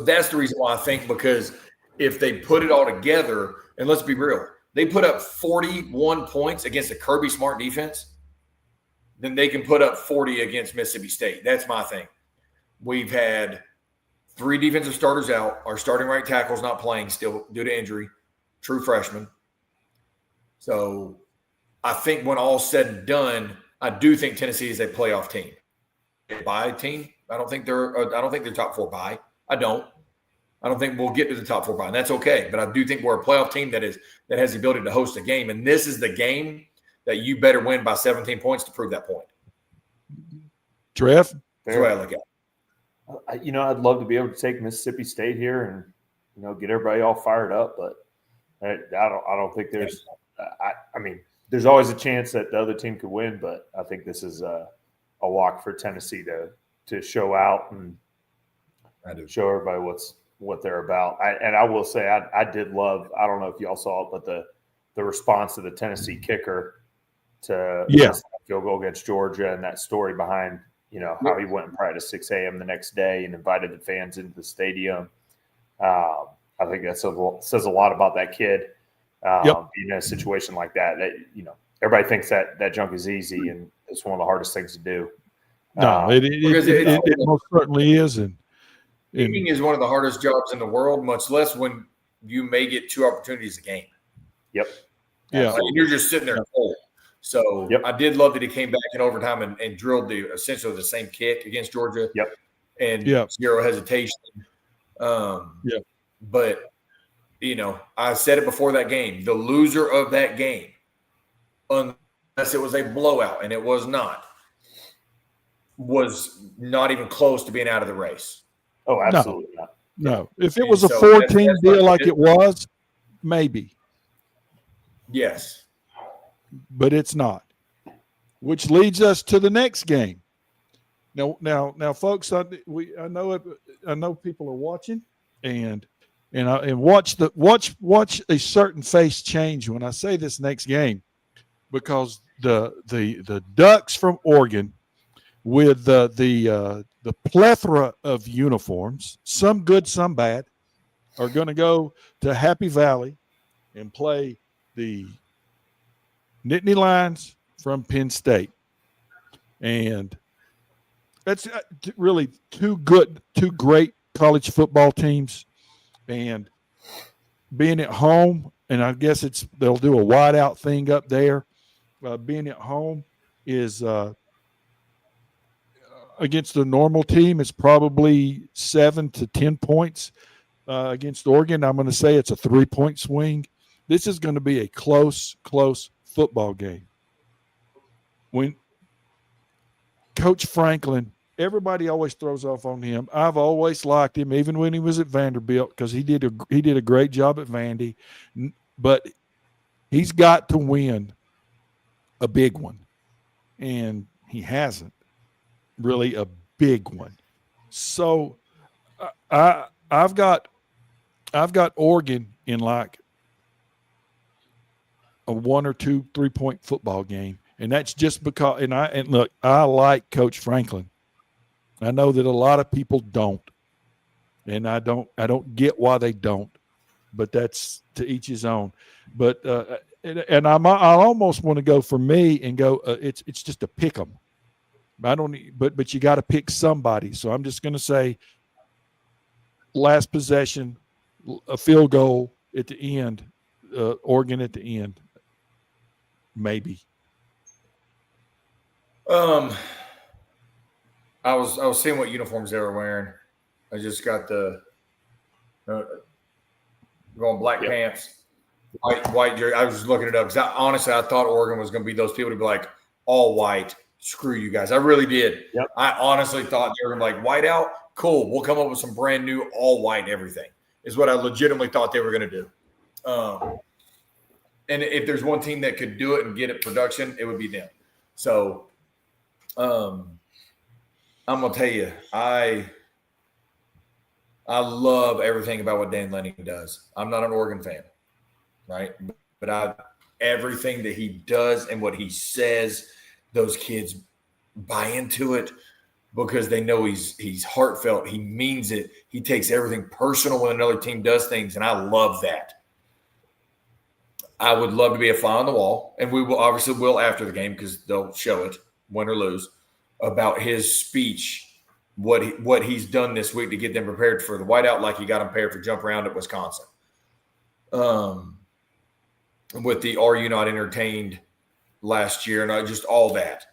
Speaker 2: that's the reason why I think, because if they put it all together, and let's be real, they put up 41 points against a Kirby Smart defense, then they can put up 40 against Mississippi State. That's my thing. We've had 3 defensive starters out. Our starting right tackle's not playing still due to injury. True freshman. So I think when all's said and done, I do think Tennessee is a playoff team. Bye team. I don't think they're top 4 bye. I don't think we'll get to the top 4 bye, and that's okay. But I do think we're a playoff team that has the ability to host a game, and this is the game that you better win by 17 points to prove that point.
Speaker 1: Trev?
Speaker 2: That's the way I look at it.
Speaker 3: I'd love to be able to take Mississippi State here and get everybody all fired up, but I don't think there's. I mean, there's always a chance that the other team could win, but I think this is a walk for Tennessee to show out and show everybody what they're about. I will say I did love. I don't know if y'all saw it, but the response of the Tennessee kicker to field goal against Georgia and that story behind how he went and practiced 6 a.m. the next day and invited the fans into the stadium. I think that says a lot about that kid. Being in a situation like that, everybody thinks that junk is easy, and it's one of the hardest things to do.
Speaker 1: No, it most certainly is. And
Speaker 2: kicking is one of the hardest jobs in the world, much less when you may get 2 opportunities a game.
Speaker 3: Yep.
Speaker 1: Yeah.
Speaker 2: Like, you're just sitting there cold. So I did love that he came back in overtime and drilled essentially the same kick against Georgia.
Speaker 3: Yep.
Speaker 2: And zero hesitation. But I said it before that game. The loser of that game, unless it was a blowout, and it was not even close to being out of the race.
Speaker 3: Oh, absolutely not.
Speaker 1: No. If it was a 4-team deal like it was, maybe.
Speaker 2: Yes.
Speaker 1: But it's not. Which leads us to the next game. Now, folks, I know people are watching, and watch a certain face change when I say this next game, because the Ducks from Oregon, with the plethora of uniforms, some good, some bad, are going to go to Happy Valley and play the Nittany Lions from Penn State. And that's really two great college football teams. And being at home, and I guess they'll do a wide out thing up there. Being at home is against a normal team is probably 7 to 10 points. Against Oregon, I'm going to say it's a 3-point swing. This is going to be a close football game. When Coach Franklin, everybody always throws off on him. I've always liked him, even when he was at Vanderbilt, because he did a great job at Vandy. But he's got to win a big one, and he hasn't really a big one. So I've got Oregon in like a 1 or 2 3-point football game. And that's just because, and look, I like Coach Franklin. I know that a lot of people don't, and I don't get why they don't, but that's to each his own. But and I almost want to go for me and go. It's just a pick 'em. But you got to pick somebody. So I'm just going to say, last possession, a field goal at the end, Oregon at the end, maybe.
Speaker 2: I was seeing what uniforms they were wearing. I just got the going black pants, white jersey. I was just looking it up because honestly I thought Oregon was going to be those people to be like all white. Screw you guys. I really did. Yep. I honestly thought they were going to be like white out. Cool. We'll come up with some brand new all white everything is what I legitimately thought they were going to do. And if there's one team that could do it and get it production, it would be them. So I'm going to tell you, I love everything about what Dan Lanning does. I'm not an Oregon fan, right? But everything that he does and what he says, those kids buy into it because they know he's heartfelt. He means it. He takes everything personal when another team does things, and I love that. I would love to be a fly on the wall, and we will obviously will after the game because they'll show it, win or lose, about his speech, what he's done this week to get them prepared for the whiteout like he got them prepared for jump around at Wisconsin. With the Are You Not Entertained last year and just all that.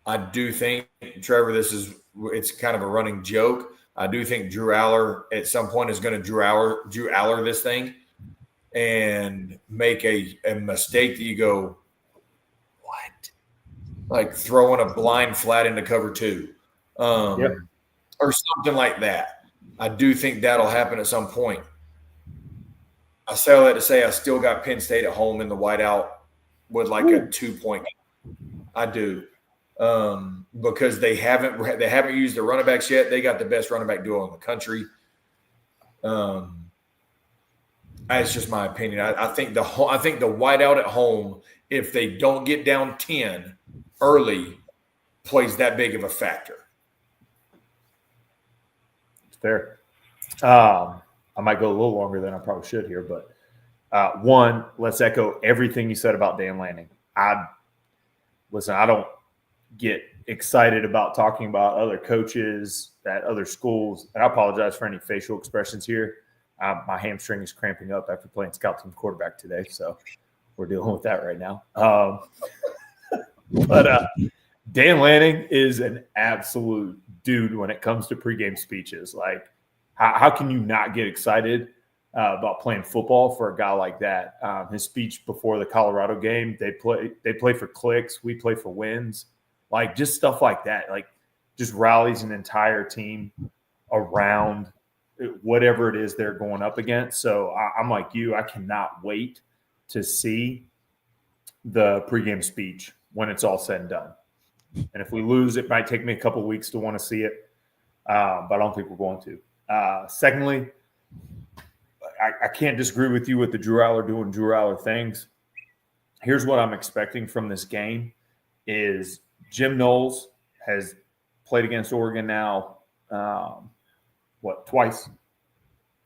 Speaker 2: I do think, Trevor, it's kind of a running joke. I do think Drew Aller at some point is going to Drew Aller this thing and make a mistake that you go, what? Like throwing a blind flat into cover 2 or something like that. I do think that'll happen at some point. I say all that to say I still got Penn State at home in the whiteout with like a 2-point game. I do. Because they haven't used the running backs yet. They got the best running back duo in the country. It's just my opinion. I think the whiteout at home, if they don't get down 10 early, plays that big of a factor.
Speaker 3: It's fair. I might go a little longer than I probably should here, but one, let's echo everything you said about Dan Lanning. I don't get excited about talking about other coaches at other schools, and I apologize for any facial expressions here. My hamstring is cramping up after playing scout team quarterback today, so we're dealing with that right now. But Dan Lanning is an absolute dude when it comes to pregame speeches. Like, how can you not get excited about playing football for a guy like that? His speech before the Colorado game, they play for clicks, we play for wins, like just stuff like that. Like, just rallies an entire team around whatever it is they're going up against. So I'm like you, I cannot wait to see the pregame speech when it's all said and done. And if we lose, it might take me a couple of weeks to want to see it, but I don't think we're going to. Secondly, I can't disagree with you with the Drew Aller doing Drew Aller things. Here's what I'm expecting from this game is Jim Knowles has played against Oregon now, twice?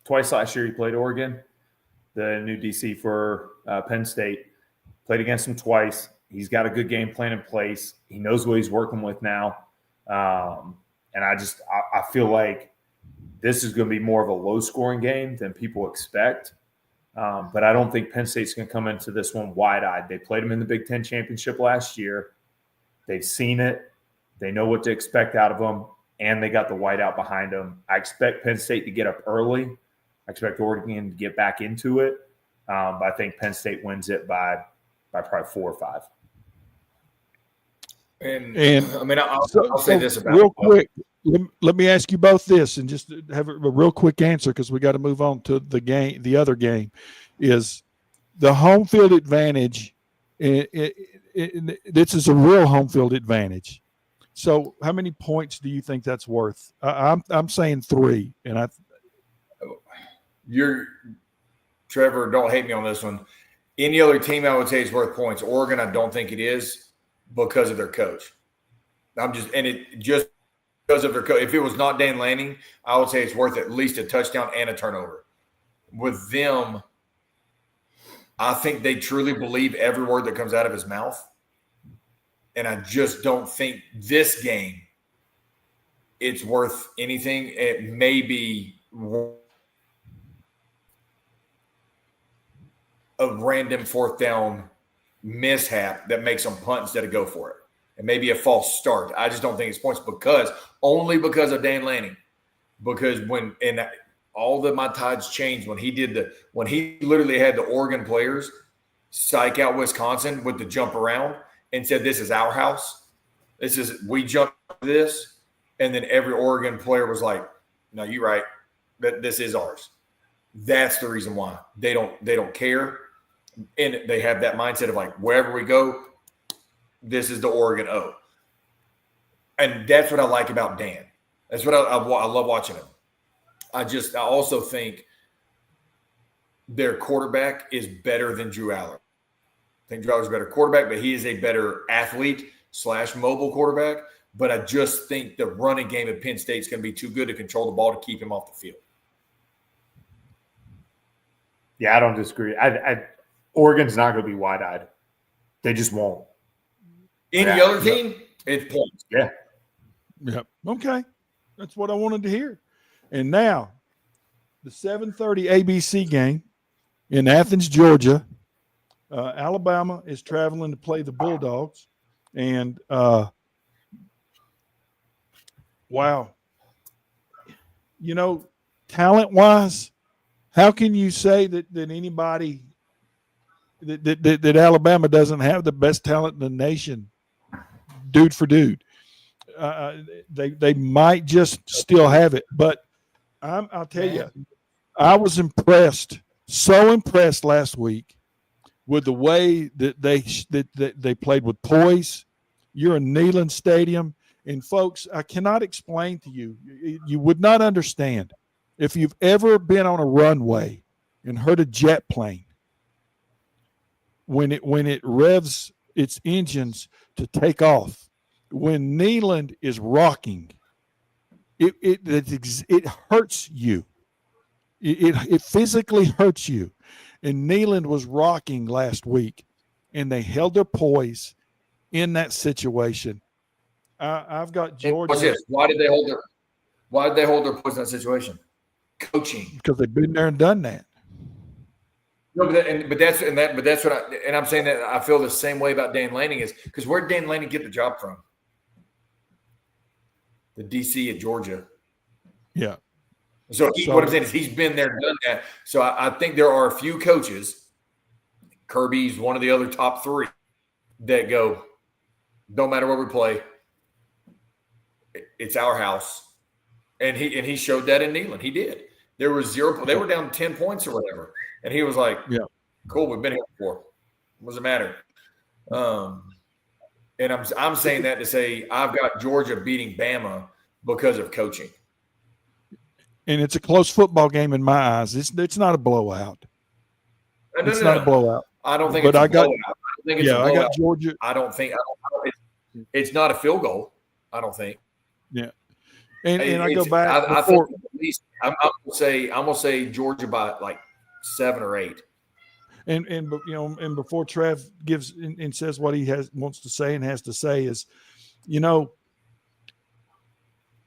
Speaker 3: twice last year he played Oregon, the new DC for Penn State. Played against him twice. He's got a good game plan in place. He knows what he's working with now. And I feel like this is going to be more of a low-scoring game than people expect. But I don't think Penn State's going to come into this one wide-eyed. They played them in the Big Ten Championship last year. They've seen it. They know what to expect out of them, and they got the whiteout behind them. I expect Penn State to get up early. I expect Oregon to get back into it. But I think Penn State wins it by probably 4 or 5.
Speaker 2: And I mean, I'll say this about
Speaker 1: real quick. Let me ask you both this, and just have a real quick answer because we got to move on to the game. The other game is the home field advantage. This is a real home field advantage. So, how many points do you think that's worth? I'm saying 3, and
Speaker 2: you're Trevor. Don't hate me on this one. Any other team, I would say is worth points. Oregon, I don't think it is because of their coach. Because of their coach. If it was not Dan Lanning, I would say it's worth at least a touchdown and a turnover. With them, I think they truly believe every word that comes out of his mouth. And I just don't think this game it's worth anything. It may be a random 4th down mishap that makes them punt instead of go for it. It may be a false start. I just don't think it's points only because of Dan Lanning. Because all of my tides changed when he literally had the Oregon players psych out Wisconsin with the jump around and said, "This is our house. We jumped this," and then every Oregon player was like, "No, you're right. This is ours." That's the reason why they don't care, and they have that mindset of like, wherever we go, this is the Oregon O. And that's what I like about Dan. That's what I love watching him. I also think their quarterback is better than Drew Aller. I think Drew Aller's a better quarterback, but he is a better athlete / mobile quarterback. But I just think the running game at Penn State is going to be too good to control the ball to keep him off the field.
Speaker 3: Yeah, I don't disagree. Oregon's not going to be wide-eyed. They just won't.
Speaker 2: Any other team, it's points.
Speaker 3: Yeah.
Speaker 1: Yep. Okay. That's what I wanted to hear. And now, the 7:30 ABC game in Athens, Georgia. Alabama is traveling to play the Bulldogs. And, wow. Talent-wise, how can you say that anybody that Alabama doesn't have the best talent in the nation, dude for dude? They might just still have it, but I'll tell you, I was impressed, so impressed last week with the way that they played with poise. You're in Neyland Stadium, and folks, I cannot explain to you. You would not understand if you've ever been on a runway and heard a jet plane when it revs its engines to take off. When Neyland is rocking, it hurts you. It physically hurts you. And Neyland was rocking last week, and they held their poise in that situation. I've got Georgia.
Speaker 2: Why did they hold their poise in that situation? Coaching,
Speaker 1: because they've been there and done that.
Speaker 2: No, but that's what I'm saying that I feel the same way about Dan Lanning is because where did Dan Lanning get the job from? The DC at Georgia.
Speaker 1: Yeah.
Speaker 2: So what I'm saying is he's been there, done that. So I think there are a few coaches, Kirby's one of the other top 3, that go, don't matter where we play, it's our house. And he showed that in Neyland. He did. There was 0. They were down 10 points or whatever. And he was like, "Yeah, cool, we've been here before. What does it matter?" And I'm saying that to say I've got Georgia beating Bama because of coaching.
Speaker 1: And it's a close football game in my eyes. It's not a blowout. It's not a blowout.
Speaker 2: I don't think it's a blowout.
Speaker 1: I got Georgia.
Speaker 2: I don't think it's not a field goal. I don't think.
Speaker 1: Yeah. And I go back.
Speaker 2: least I'm gonna say Georgia by like 7 or 8.
Speaker 1: And and before Trev gives and says what he wants to say and has to say is,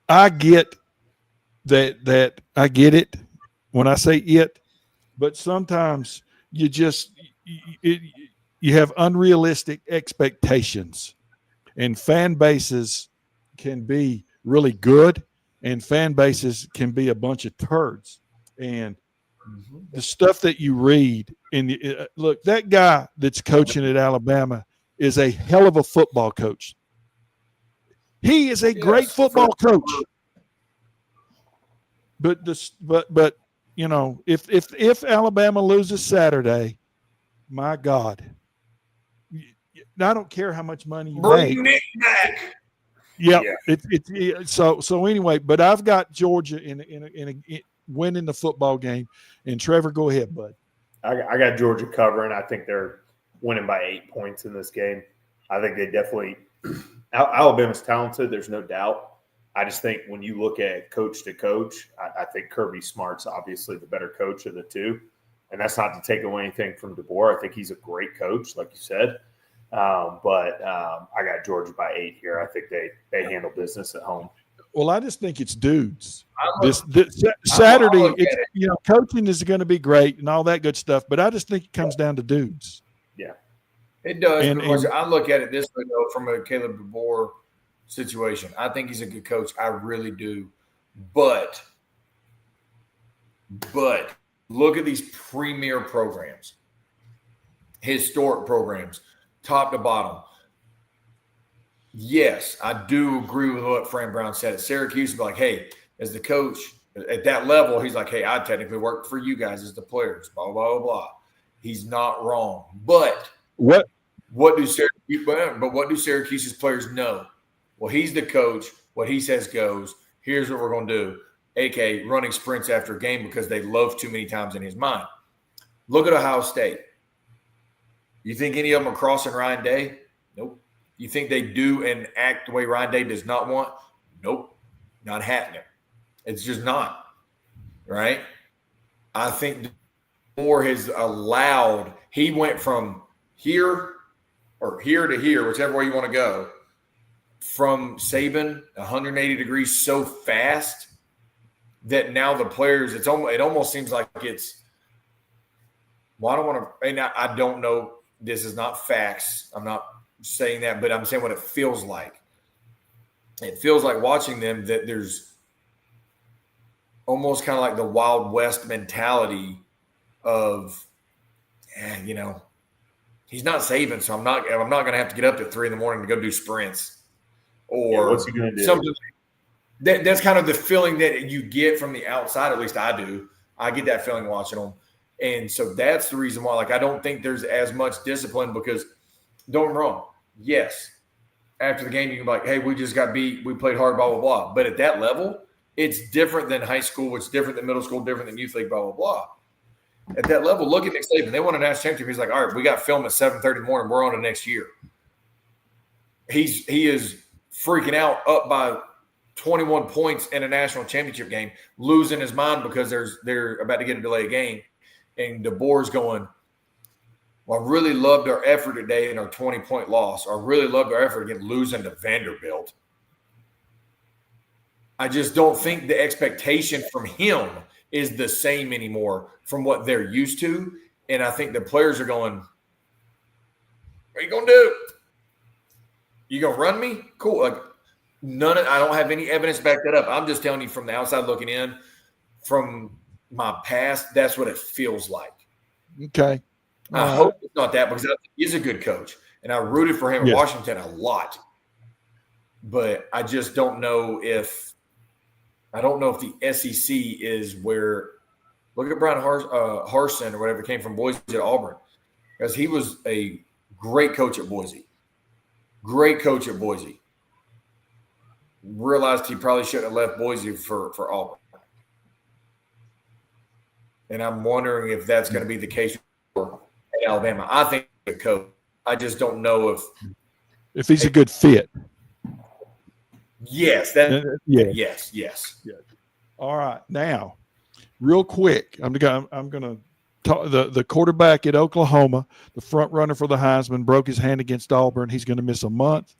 Speaker 1: I get that I get it when I say it, but sometimes you have unrealistic expectations, and fan bases can be really good, and fan bases can be a bunch of turds. And the stuff that you read look, that guy that's coaching at Alabama is a hell of a football coach. He is a great football coach. But if Alabama loses Saturday, my God, I don't care how much money you make.
Speaker 2: Bring Nick back.
Speaker 1: Yeah. So anyway, but I've got Georgia in winning the football game. And Trevor, go ahead, bud.
Speaker 3: I got Georgia covering. I think they're winning by 8 points in this game. I think they definitely – Alabama's talented, there's no doubt. I just think when you look at coach to coach, I think Kirby Smart's obviously the better coach of the two. And that's not to take away anything from DeBoer. I think he's a great coach, like you said. But I got Georgia by 8 here. I think they handle business at home.
Speaker 1: Well, I just think it's dudes. This Saturday, coaching is going to be great and all that good stuff, but I just think it comes down to dudes.
Speaker 3: Yeah,
Speaker 2: it does. And I look at it this way, though, from a Caleb DeBoer situation. I think he's a good coach. I really do. But look at these premier programs, historic programs, top to bottom. Yes, I do agree with what Fran Brown said. At Syracuse, be like, hey, as the coach at that level, he's like, hey, I technically work for you guys as the players, blah, blah, blah, blah. He's not wrong. But what do Syracuse's players know? Well, he's the coach. What he says goes. Here's what we're going to do, a.k.a. running sprints after a game because they love too many times in his mind. Look at Ohio State. You think any of them are crossing Ryan Day? Nope. You think they do and act the way Ryan Day does not want? Nope. Not happening. It's just not. Right? I think Moore has allowed – he went from here or here to here, whichever way you want to go, from Saban 180 degrees so fast that now the players – it almost seems like it's – well, I don't want to – and I don't know. This is not facts. I'm not saying that, but I'm saying what it feels like. It feels like watching them that there's almost kind of like the Wild West mentality of, he's not saving, so I'm not going to have to get up at 3 a.m. to go do sprints or
Speaker 3: what's he going to do?
Speaker 2: Something. That's kind of the feeling that you get from the outside. At least I do. I get that feeling watching them. And so that's the reason why, I don't think there's as much discipline because don't get me wrong. Yes. After the game, you can be like, hey, we just got beat. We played hard, blah, blah, blah. But at that level, it's different than high school. It's different than middle school, different than youth league, blah, blah, blah. At that level, look at Nick Saban. They won a national championship. He's like, all right, we got film at 7:30 in the morning. We're on to next year. He is freaking out up by 21 points in a national championship game, losing his mind because they're about to get a delay game. And DeBoer's going, well, I really loved our effort today in our 20-point loss. I really loved our effort against losing to Vanderbilt. I just don't think the expectation from him is the same anymore from what they're used to. And I think the players are going, what are you going to do? You going to run me? Cool. I don't have any evidence to back that up. I'm just telling you from the outside looking in, from my past, that's what it feels like.
Speaker 1: Okay.
Speaker 2: I hope it's not that because he's a good coach. And I rooted for him in Washington a lot. But I just don't know if the SEC is where – look at Brian Harsin or whatever came from Boise at Auburn, because he was a great coach at Boise. Great coach at Boise. Realized he probably shouldn't have left Boise for Auburn. And I'm wondering if that's going to be the case for Alabama. I think the coach. I just don't know if
Speaker 1: he's a good fit.
Speaker 2: Yes. Yes.
Speaker 1: All right, now, real quick, I'm gonna talk the quarterback at Oklahoma, the front runner for the Heisman, broke his hand against Auburn. He's going to miss a month.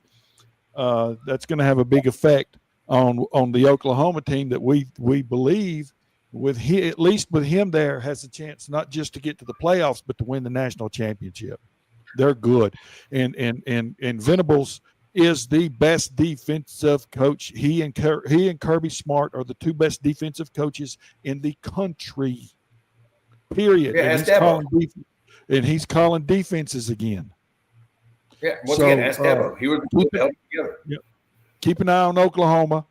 Speaker 1: That's going to have a big effect on the Oklahoma team that we believe at least with him there has a chance not just to get to the playoffs but to win the national championship. They're good, and Venables is the best defensive coach. He and Kirby Smart are the two best defensive coaches in the country. Period.
Speaker 2: Yeah,
Speaker 1: He's calling defenses again.
Speaker 2: Yeah, once again, ask Dabo. He would put the together.
Speaker 1: Yeah. Keep an eye on Oklahoma.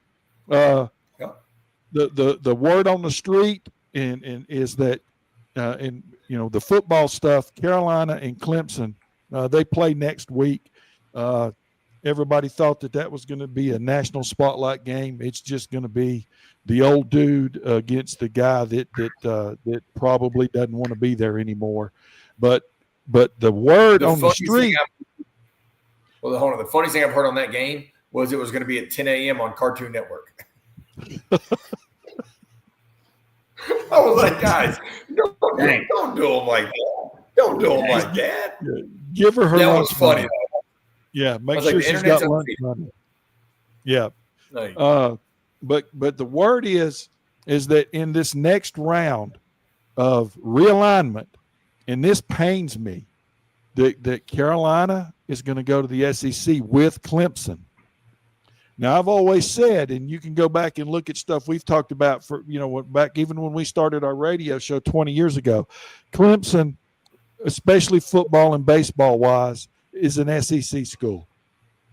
Speaker 1: The word on the street is that in the football stuff, Carolina and Clemson, they play next week. Everybody thought that was going to be a national spotlight game. It's just going to be the old dude against the guy that probably doesn't want to be there anymore. But the word on the street.
Speaker 2: Hold on. The funniest thing I've heard on that game was it was going to be at 10 a.m. on Cartoon Network. I was like, guys, don't do them like that. Don't do them like that.
Speaker 1: Give her
Speaker 2: that
Speaker 1: lunch
Speaker 2: was funny.
Speaker 1: money. Yeah, make
Speaker 2: sure
Speaker 1: she's got lunch money. Yeah. But the word is that in this next round of realignment, and this pains me, that Carolina is going to go to the SEC with Clemson. Now, I've always said, and you can go back and look at stuff we've talked about for, back even when we started our radio show 20 years ago, Clemson, especially football and baseball wise, is an SEC school.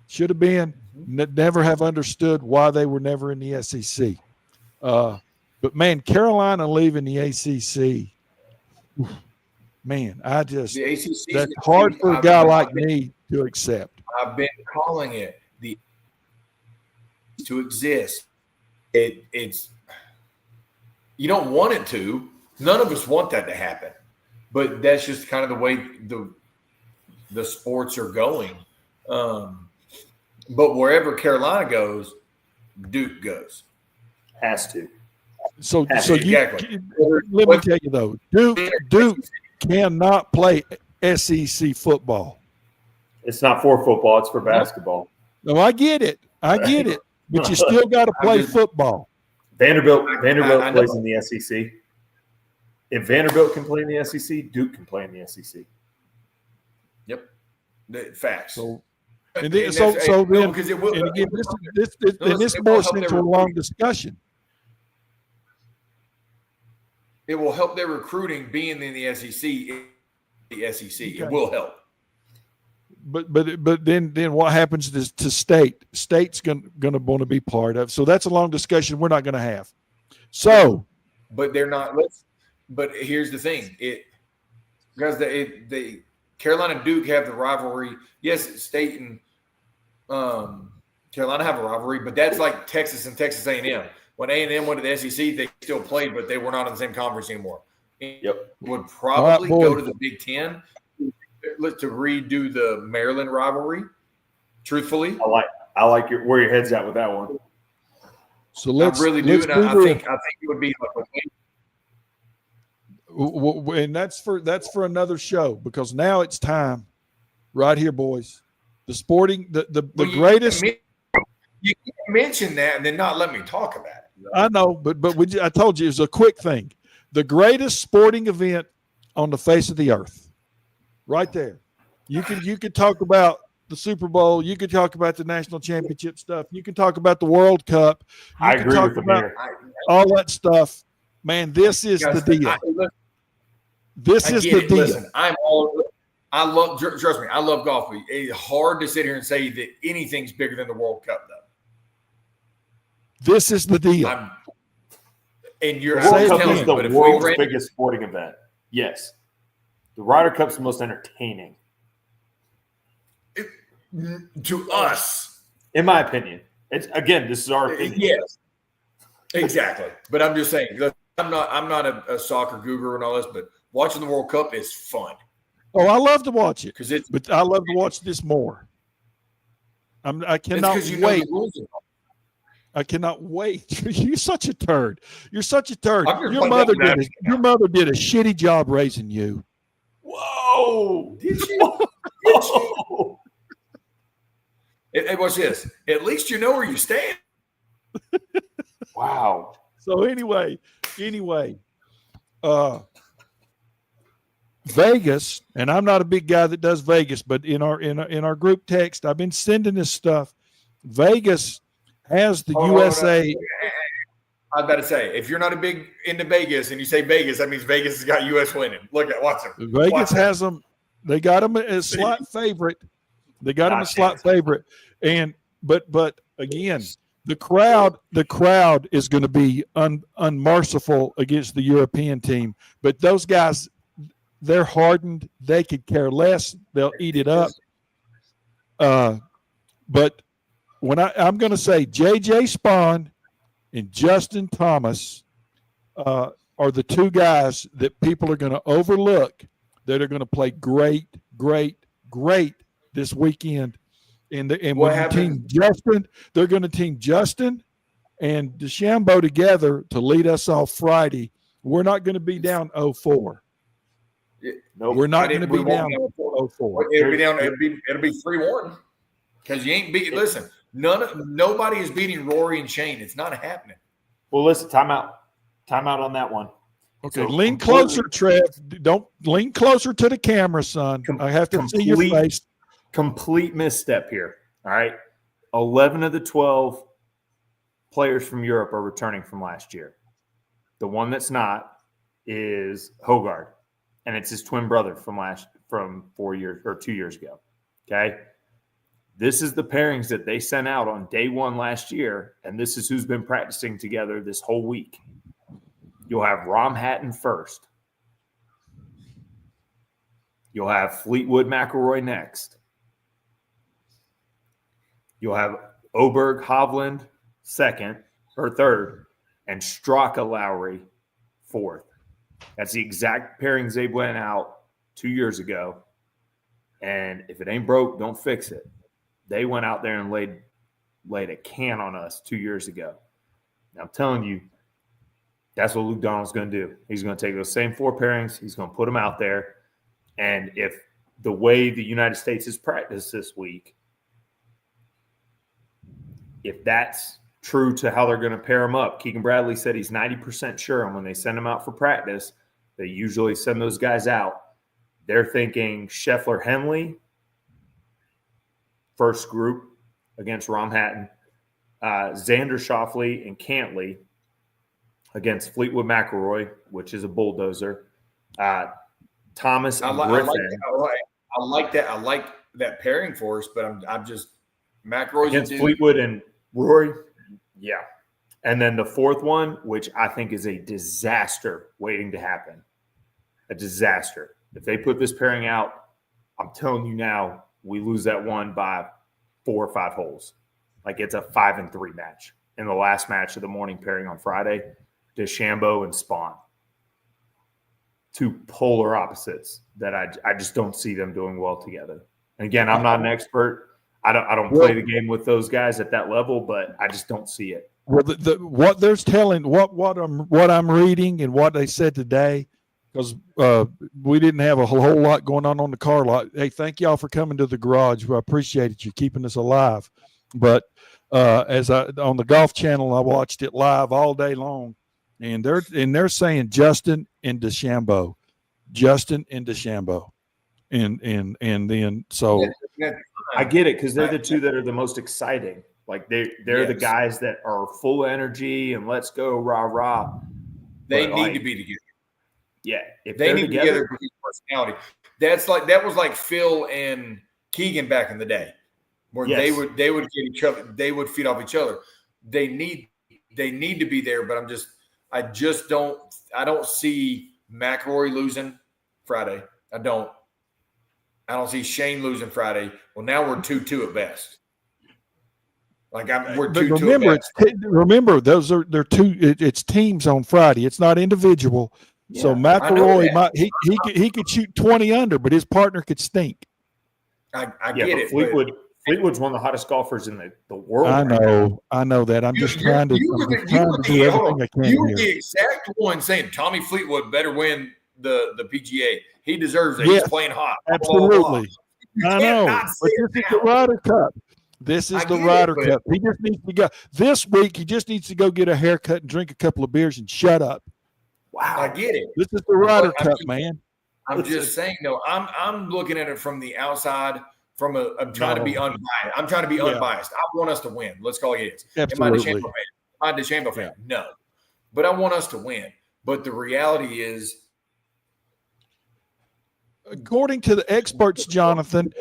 Speaker 1: Should have been, never have understood why they were never in the SEC. But man, Carolina leaving the ACC, man, the ACC, that's hard for a guy like me to accept.
Speaker 2: I've been calling it to exist. It's you don't want it to. None of us want that to happen, but that's just kind of the way the sports are going. But wherever Carolina goes, Duke goes.
Speaker 3: Has to.
Speaker 1: So
Speaker 2: exactly.
Speaker 1: Let me tell you though, Duke cannot play SEC football.
Speaker 3: It's not for football; it's for basketball.
Speaker 1: No, I get it, but you still got to play football.
Speaker 3: Vanderbilt plays in the SEC. If Vanderbilt can play in the SEC, Duke can play in the SEC.
Speaker 2: Yep, facts.
Speaker 1: So then, this morphs into a long discussion.
Speaker 2: It will help their recruiting being in the SEC. Okay. It will help.
Speaker 1: But then what happens to state? State's going to want to be part of. So that's a long discussion we're not going to have. So,
Speaker 2: but they're not. But here's the thing: the Carolina and Duke have the rivalry. Yes, State and Carolina have a rivalry, but that's like Texas and Texas A&M. When A&M went to the SEC, they still played, but they were not in the same conference anymore.
Speaker 3: Yep.
Speaker 2: Would probably go to the Big Ten to redo the Maryland rivalry. Truthfully,
Speaker 3: I like where your head's at with that one.
Speaker 1: So let's
Speaker 2: I really do, and I think it would be like.
Speaker 1: And that's for another show, because now it's time, right here, boys. The greatest.
Speaker 2: You can't mention that and then not let me talk about it.
Speaker 1: I know, but I told you it was a quick thing. The greatest sporting event on the face of the earth, right there. You could talk about the Super Bowl. You could talk about the national championship stuff. You can talk about the World Cup.
Speaker 3: I agree with about
Speaker 1: all that stuff. Man, this is the deal. This is the deal.
Speaker 2: Listen, trust me, I love golf. It's hard to sit here and say that anything's bigger than the World Cup, though.
Speaker 1: This is the deal.
Speaker 2: And you're
Speaker 3: the World Cup is the world's biggest sporting event. Yes. The Ryder Cup's the most entertaining.
Speaker 2: To us.
Speaker 3: In my opinion. This is our opinion.
Speaker 2: Yes. Exactly. But I'm just saying, I'm not a soccer guru and all this, but watching the World Cup is fun.
Speaker 1: Oh, I love to watch it. But I love to watch this more. I cannot wait. I cannot wait. You're such a turd. You're such a turd.
Speaker 2: I'm just
Speaker 1: Your
Speaker 2: like
Speaker 1: mother
Speaker 2: that
Speaker 1: did. Your mother did a shitty job raising you.
Speaker 3: Whoa!
Speaker 2: Did she?
Speaker 3: Whoa!
Speaker 2: Hey, what's this? At least you know where you stand.
Speaker 3: Wow.
Speaker 1: So anyway, Vegas, and I'm not a big guy that does Vegas, but in our group text, I've been sending this stuff. Vegas has the USA.
Speaker 2: I was about to say, if you're not a big into Vegas and you say Vegas, that means Vegas has got US winning. Look at watch them.
Speaker 1: Vegas has them. They got them as slight favorite. They got them as slight favorite. And but again, the crowd is going to be unmerciful against the European team. But those guys, they're hardened. They could care less. They'll eat it up. But when I'm going to say J.J. Spawn and Justin Thomas are the two guys that people are going to overlook that are going to play great this weekend. And when you team Justin, they're going to team Justin and DeChambeau together to lead us off Friday. We're not going to be down 0-4.
Speaker 2: Nope.
Speaker 1: We're not going to be down 0-4.
Speaker 2: It'll be 3-1 because you ain't beating. Listen, nobody is beating Rory and Shane. It's not happening.
Speaker 3: Well, listen, time out on that one.
Speaker 1: Okay, so lean closer, Trev. Don't lean closer to the camera, son. I have to see your face.
Speaker 3: Complete misstep here. All right. 11 of the 12 players from Europe are returning from last year. The one that's not is Hogard, and it's his twin brother from 4 years or 2 years ago. Okay. This is the pairings that they sent out on day one last year, and this is who's been practicing together this whole week. You'll have Rom Hatton first. You'll have Fleetwood McElroy next. You'll have Oberg Hovland second or third, and Straka Lowry fourth. That's the exact pairings they went out 2 years ago. And if it ain't broke, don't fix it. They went out there and laid a can on us 2 years ago. Now, I'm telling you, that's what Luke Donald's going to do. He's going to take those same four pairings. He's going to put them out there. And if the way the United States has practiced this week, if that's true to how they're going to pair them up, Keegan Bradley said he's 90% sure. And when they send them out for practice, they usually send those guys out. They're thinking Scheffler Henley, first group against Rom Hatton, Xander Schauffele and Cantley against Fleetwood McElroy, which is a bulldozer. Thomas and Griffin.
Speaker 2: I like that. I like that pairing for us, but I'm just McElroy's
Speaker 3: against Fleetwood and Rory. Yeah. And then the fourth one, which I think is a disaster waiting to happen. A disaster. If they put this pairing out, I'm telling you now, we lose that one by 4 or 5 holes. Like it's a 5-3 match. In the last match of the morning pairing on Friday, DeChambeau and Spawn. Two polar opposites that I just don't see them doing well together. And again, I'm not an expert. I don't play the game with those guys at that level, but I just don't see it.
Speaker 1: Well, what they're telling, what I'm reading and what they said today, because we didn't have a whole lot going on the car lot. Hey, thank y'all for coming to the garage. I appreciate it. You're keeping us alive. But on the Golf Channel, I watched it live all day long, and they're saying Justin and DeChambeau, and then so.
Speaker 3: I get it because they're the two that are the most exciting. Like they're the guys that are full of energy and let's go rah rah.
Speaker 2: They need to be together.
Speaker 3: Yeah, if
Speaker 2: they need together with his personality. That was like Phil and Keegan back in the day, where they would get each other. They would feed off each other. They need to be there, but I don't see McElroy losing Friday. I don't see Shane losing Friday. Well, now we're 2-2 at best. We're 2-2 at best.
Speaker 1: Remember, they're two. It's teams on Friday. It's not individual. Yeah, so McElroy he could shoot 20 under, but his partner could stink.
Speaker 2: I get it.
Speaker 3: Fleetwood Fleetwood's one of the hottest golfers in the world.
Speaker 1: I
Speaker 3: right
Speaker 1: know, I know that. I'm just trying to do everything I can
Speaker 2: You were
Speaker 1: here.
Speaker 2: the exact one saying Tommy Fleetwood better win the PGA. He deserves it.
Speaker 1: Yes,
Speaker 2: He's playing hot.
Speaker 1: Absolutely.
Speaker 2: You
Speaker 1: I
Speaker 2: can't
Speaker 1: know.
Speaker 2: not
Speaker 1: But
Speaker 2: say
Speaker 1: this
Speaker 2: it
Speaker 1: is the
Speaker 2: now.
Speaker 1: Ryder Cup. This is
Speaker 2: I
Speaker 1: the
Speaker 2: get it,
Speaker 1: Ryder
Speaker 2: but-
Speaker 1: Cup. He just needs to go this week. He just needs to go get a haircut and drink a couple of beers and shut up.
Speaker 3: Wow.
Speaker 2: I get it.
Speaker 1: This is the Ryder
Speaker 2: I
Speaker 1: Cup,
Speaker 2: mean,
Speaker 1: man.
Speaker 2: I'm just saying, no, I'm looking at it from the outside. I'm trying to be unbiased. I'm trying to be unbiased. I want us to win. Let's call it it is.
Speaker 1: Absolutely.
Speaker 2: Am I a DeChambeau fan? No. But I want us to win. But the reality is,
Speaker 1: According to the experts, Jonathan,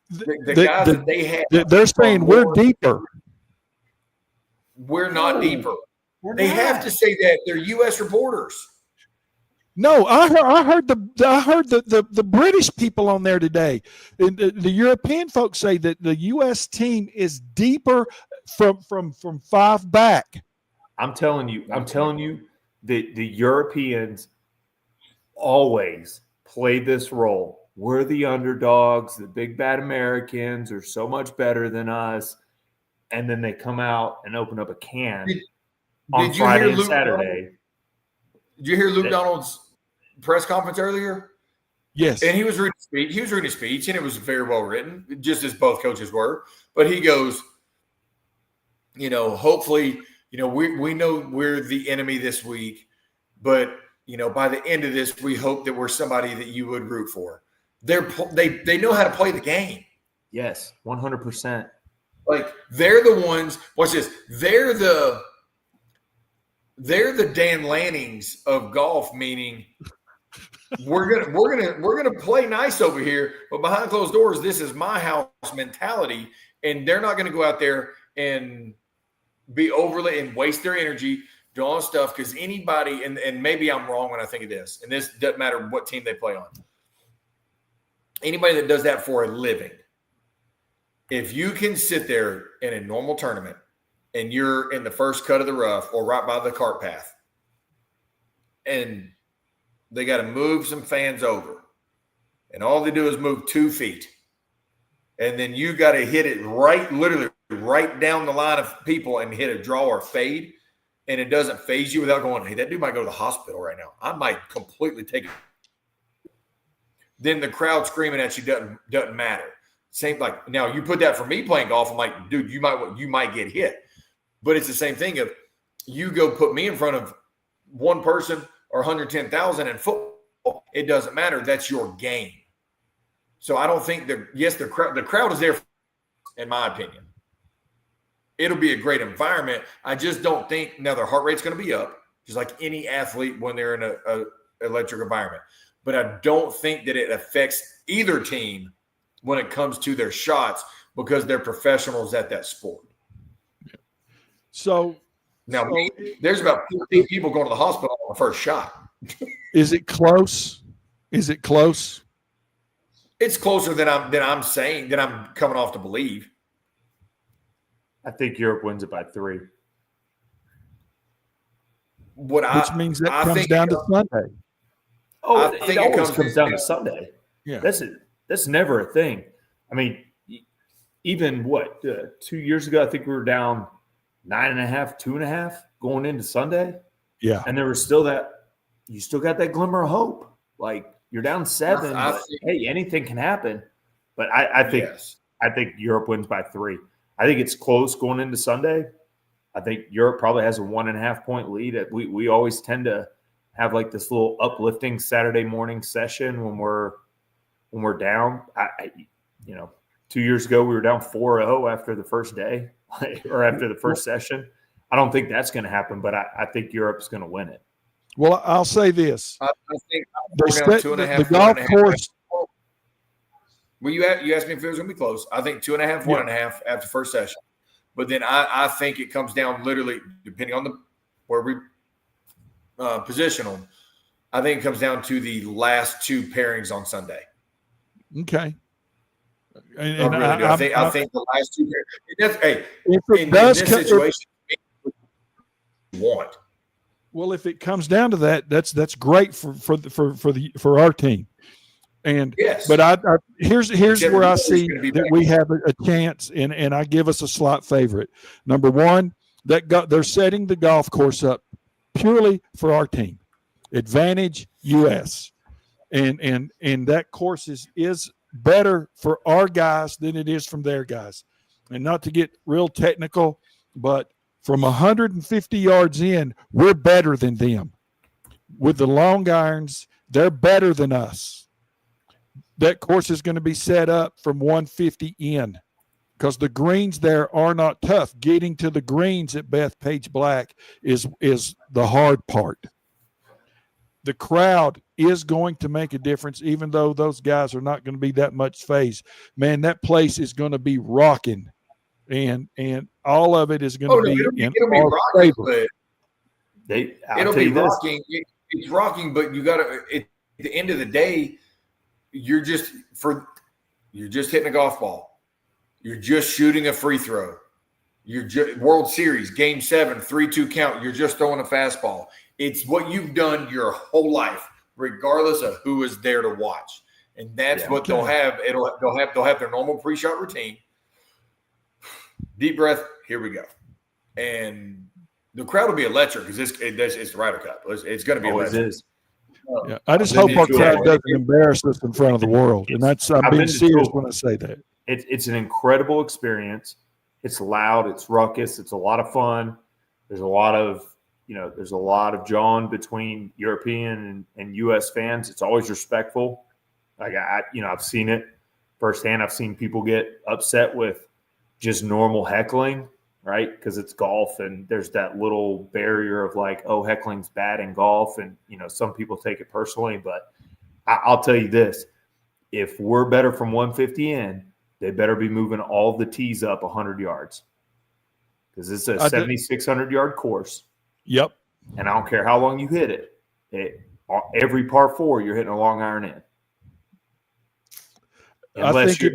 Speaker 2: the guys that they have,
Speaker 1: they're saying we're deeper.
Speaker 2: we're not
Speaker 3: No,
Speaker 2: deeper.
Speaker 3: we're
Speaker 2: They
Speaker 3: not.
Speaker 2: have to say that. They're U.S. reporters.
Speaker 1: No, I heard the British people on there today. And the European folks say that the U.S. team is deeper from 5 back.
Speaker 3: I'm telling you, the Europeans always play this role. We're the underdogs. The big bad Americans are so much better than us. And then they come out and open up a can on
Speaker 2: Did you
Speaker 3: Friday
Speaker 2: hear
Speaker 3: and
Speaker 2: Luke
Speaker 3: Saturday.
Speaker 2: Did you hear Luke Donald's press conference earlier?
Speaker 1: Yes.
Speaker 2: And he was reading a speech, and it was very well written, just as both coaches were. But he goes, hopefully, we know we're the enemy this week, but by the end of this, we hope that we're somebody that you would root for. They know how to play the game.
Speaker 3: Yes, 100%.
Speaker 2: Like they're the ones. Watch this. They're the Dan Lannings of golf, meaning we're gonna play nice over here, but behind closed doors, this is my house mentality, and they're not gonna go out there and be overly and waste their energy doing all this stuff because anybody and maybe I'm wrong when I think of this, and this doesn't matter what team they play on. Anybody that does that for a living, if you can sit there in a normal tournament and you're in the first cut of the rough or right by the cart path, and they got to move some fans over, and all they do is move 2 feet, and then you got to hit it literally right down the line of people and hit a draw or fade, and it doesn't phase you without going, hey, that dude might go to the hospital right now. I might completely take it. Then the crowd screaming at you doesn't matter. Same like now you put that for me playing golf. I'm like, dude, you might get hit, but it's the same thing. If you go put me in front of one person or 110,000 in football, it doesn't matter. That's your game. So I don't think the crowd is there, in my opinion. It'll be a great environment. I just don't think now their heart rate's going to be up, just like any athlete when they're in a electric environment. But I don't think that it affects either team when it comes to their shots because they're professionals at that sport.
Speaker 1: So
Speaker 2: now there's about 15 people going to the hospital on the first shot.
Speaker 1: is it close? Is it close?
Speaker 2: It's closer than I'm saying that I'm coming off to believe.
Speaker 3: I think Europe wins it by 3.
Speaker 1: Which means that comes down to Sunday.
Speaker 3: Oh,
Speaker 2: I
Speaker 3: it
Speaker 2: think
Speaker 3: always comes down to Sunday.
Speaker 1: Yeah.
Speaker 3: That's never a thing. I mean, even 2 years ago, I think we were down 9.5, 2.5 going into Sunday.
Speaker 1: Yeah.
Speaker 3: And there was still you still got that glimmer of hope. Like you're down 7, but hey, anything can happen. But I think Europe wins by 3. I think it's close going into Sunday. I think Europe probably has a 1.5 point lead. We always tend to have like this little uplifting Saturday morning session when we're down. 2 years ago we were down 4-0 after the first day or after the first session. I don't think that's going to happen, but I think Europe's going to win it.
Speaker 1: Well, I'll say this:
Speaker 2: I think
Speaker 1: the golf course.
Speaker 2: Well, you asked me if it was going to be close. I think 2.5, 1.5 after first session. But then I think it comes down literally, depending on where we position them, I think it comes down to the last 2 pairings on Sunday.
Speaker 1: Okay.
Speaker 2: And I think the last 2 pairings. In this situation, you want.
Speaker 1: Well, if it comes down to that, that's great for our team. And
Speaker 2: Yes.
Speaker 1: but here's
Speaker 2: Except
Speaker 1: where I
Speaker 2: Rory's
Speaker 1: see
Speaker 2: gonna be
Speaker 1: that
Speaker 2: back.
Speaker 1: we have a chance, and I give us a slot favorite. Number one, they're setting the golf course up purely for our team. Advantage US. And that course is better for our guys than it is from their guys. And not to get real technical, but from 150 yards in, we're better than them. With the long irons, they're better than us. That course is going to be set up from 150 in because the greens there are not tough. Getting to the greens at Bethpage Black is the hard part. The crowd is going to make a difference, even though those guys are not going to be that much phased. Man, that place is going to be rocking, and all of it is going to be in our
Speaker 2: rocking,
Speaker 1: favor.
Speaker 2: but it'll be rocking. It's rocking, but you got to. At the end of the day, you're just hitting a golf ball. You're just shooting a free throw. You're just World Series Game 7, 3-2 count. You're just throwing a fastball. It's what you've done your whole life, regardless of who is there to watch, and that's what they'll have. They'll have their normal pre-shot routine. Deep breath. Here we go, and the crowd will be electric because it's the Ryder Cup. It's going to be electric.
Speaker 1: Yeah, I just hope our crowd doesn't embarrass us in front of the world, and I'm being serious when I say that.
Speaker 3: It's an incredible experience. It's loud. It's ruckus. It's a lot of fun. There's a lot of jawing between European and U.S. fans. It's always respectful. Like I've seen it firsthand. I've seen people get upset with just normal heckling, right? Because it's golf, and there's that little barrier of like, oh, heckling's bad in golf, and some people take it personally. But I'll tell you this: if we're better from 150 in, they better be moving all the tees up 100 yards because it's a 7,600-yard course.
Speaker 1: Yep.
Speaker 3: And I don't care how long you hit it. Every par 4, you're hitting a long iron in. Unless you're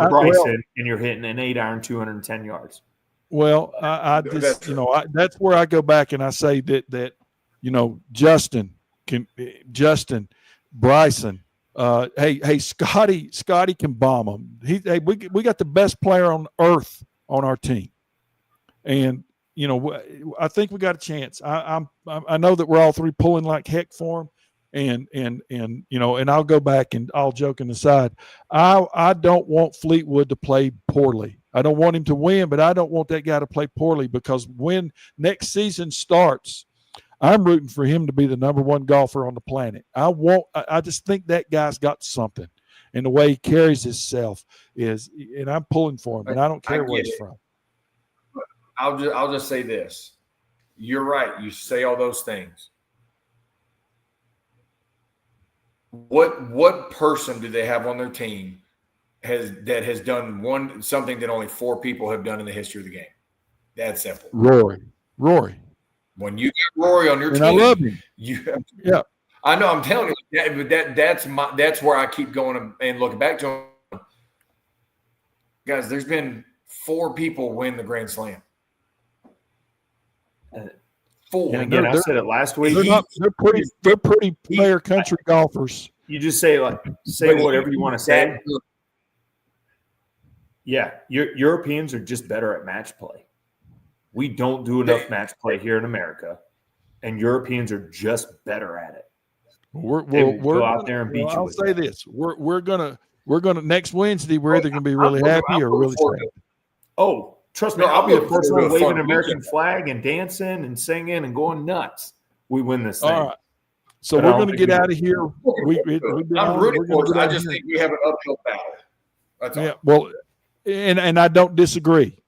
Speaker 3: Bryson and you're hitting an 8-iron 210 yards.
Speaker 1: Well, I just that's where I go back and I say that Justin, Bryson. Hey, Scotty can bomb them. We got the best player on earth on our team, and I think we got a chance. I know that we're all three pulling like heck for him, and I'll go back and all joking aside, I don't want Fleetwood to play poorly. I don't want him to win, but I don't want that guy to play poorly because when next season starts, I'm rooting for him to be the number one golfer on the planet. I just think that guy's got something, and the way he carries himself and I'm pulling for him, and I don't care where he's from.
Speaker 2: I'll just say this: you're right. You say all those things. What person do they have on their team that has done something that only 4 people have done in the history of the game? That's simple.
Speaker 1: Rory.
Speaker 2: When you get Rory on your team,
Speaker 1: I love him.
Speaker 2: Yeah, I know. I'm telling you, that's where I keep going and looking back to him. Guys, there's been 4 people win the Grand Slam. 4.
Speaker 3: And again, I said it last week.
Speaker 1: They're pretty player country golfers.
Speaker 3: You just say whatever you want to say. Yeah, Europeans are just better at match play. We don't do enough match play here in America, and Europeans are just better at it.
Speaker 1: We're
Speaker 3: go out there and beat you.
Speaker 1: I'll say this: we're gonna next Wednesday. We're either gonna be really happy or really sad.
Speaker 3: Oh, trust me, I'll be the first one waving an American flag and dancing and singing and going nuts. We win this thing.
Speaker 1: All right. So we're going to get out of here.
Speaker 2: I'm rooting for it. I just think we have an uphill battle. That's all.
Speaker 1: Yeah. Well, and I don't disagree.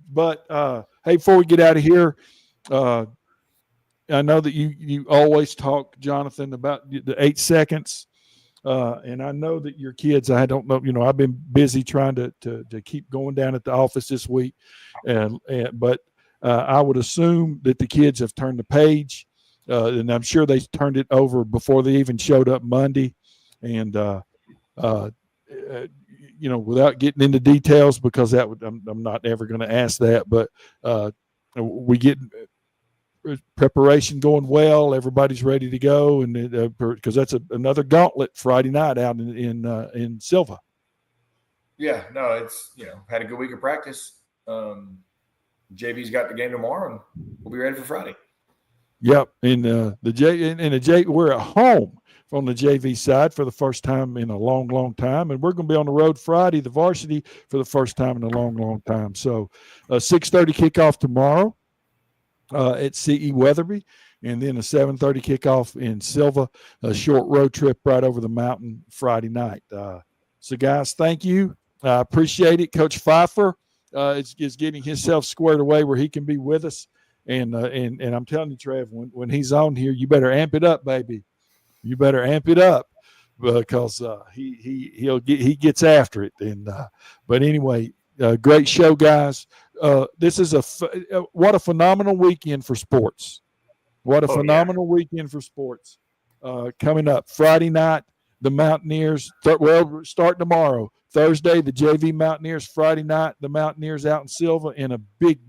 Speaker 1: But hey, before we get out of here, I know that you always talk, Jonathan, about the 8 seconds. And I know that your kids, I don't know, I've been busy trying to keep going down at the office this week. But I would assume that the kids have turned the page. And I'm sure they turned it over before they even showed up Monday. And, without getting into details, because I'm not ever going to ask that, but we get preparation going well. Everybody's ready to go, and because that's another gauntlet Friday night out in Silva.
Speaker 2: Yeah, no, it's had a good week of practice. JV's got the game tomorrow, and we'll be ready for Friday.
Speaker 1: Yep, and we're at home on the JV side for the first time in a long, long time, and we're going to be on the road Friday, the varsity, for the first time in a long, long time. So, 6:30 kickoff tomorrow at CE Weatherby, and then a 7:30 kickoff in Silva. A short road trip right over the mountain Friday night. So, guys, thank you. I appreciate it. Coach Pfeiffer is getting himself squared away where he can be with us. And I'm telling you, Trev, when he's on here, you better amp it up, baby. You better amp it up because he gets after it. And but anyway, great show, guys. This is what a phenomenal weekend for sports. What a phenomenal weekend for sports. Coming up Friday night, the Mountaineers. Start tomorrow. Thursday, the JV Mountaineers. Friday night, the Mountaineers out in Silva in a big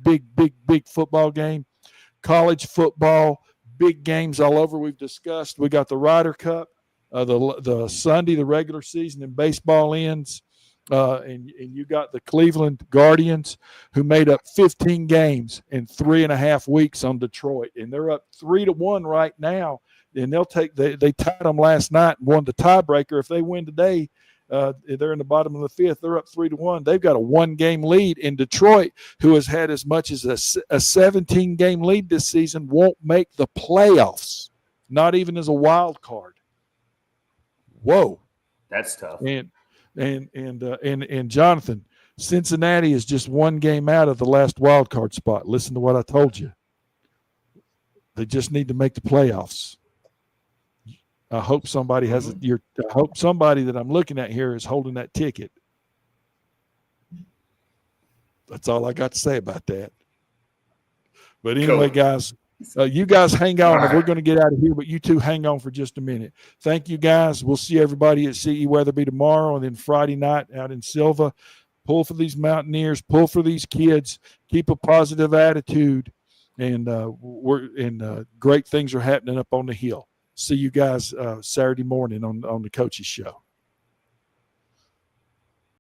Speaker 1: football game. College football, big games all over. We've discussed. We got the Ryder Cup, the Sunday, the regular season, and baseball ends. And you got the Cleveland Guardians, who made up 15 games in 3.5 weeks on Detroit, and they're up 3-1 right now. And they tied them last night and won the tiebreaker. If they win today, they're in the bottom of the fifth. They're up 3-1. They've got a 1-game lead. In Detroit, who has had as much as a 17-game lead this season, won't make the playoffs, not even as a wild card. Whoa,
Speaker 3: that's tough.
Speaker 1: And Jonathan, Cincinnati is just 1 game out of the last wild card spot. Listen to what I told you. They just need to make the playoffs. I hope somebody I hope somebody that I'm looking at here is holding that ticket. That's all I got to say about that. But anyway, guys, you guys hang on. Right. We're going to get out of here, but you two hang on for just a minute. Thank you, guys. We'll see everybody at CE Weatherby tomorrow, and then Friday night out in Silva. Pull for these Mountaineers. Pull for these kids. Keep a positive attitude, and great things are happening up on the hill. See you guys Saturday morning on the Coaches Show.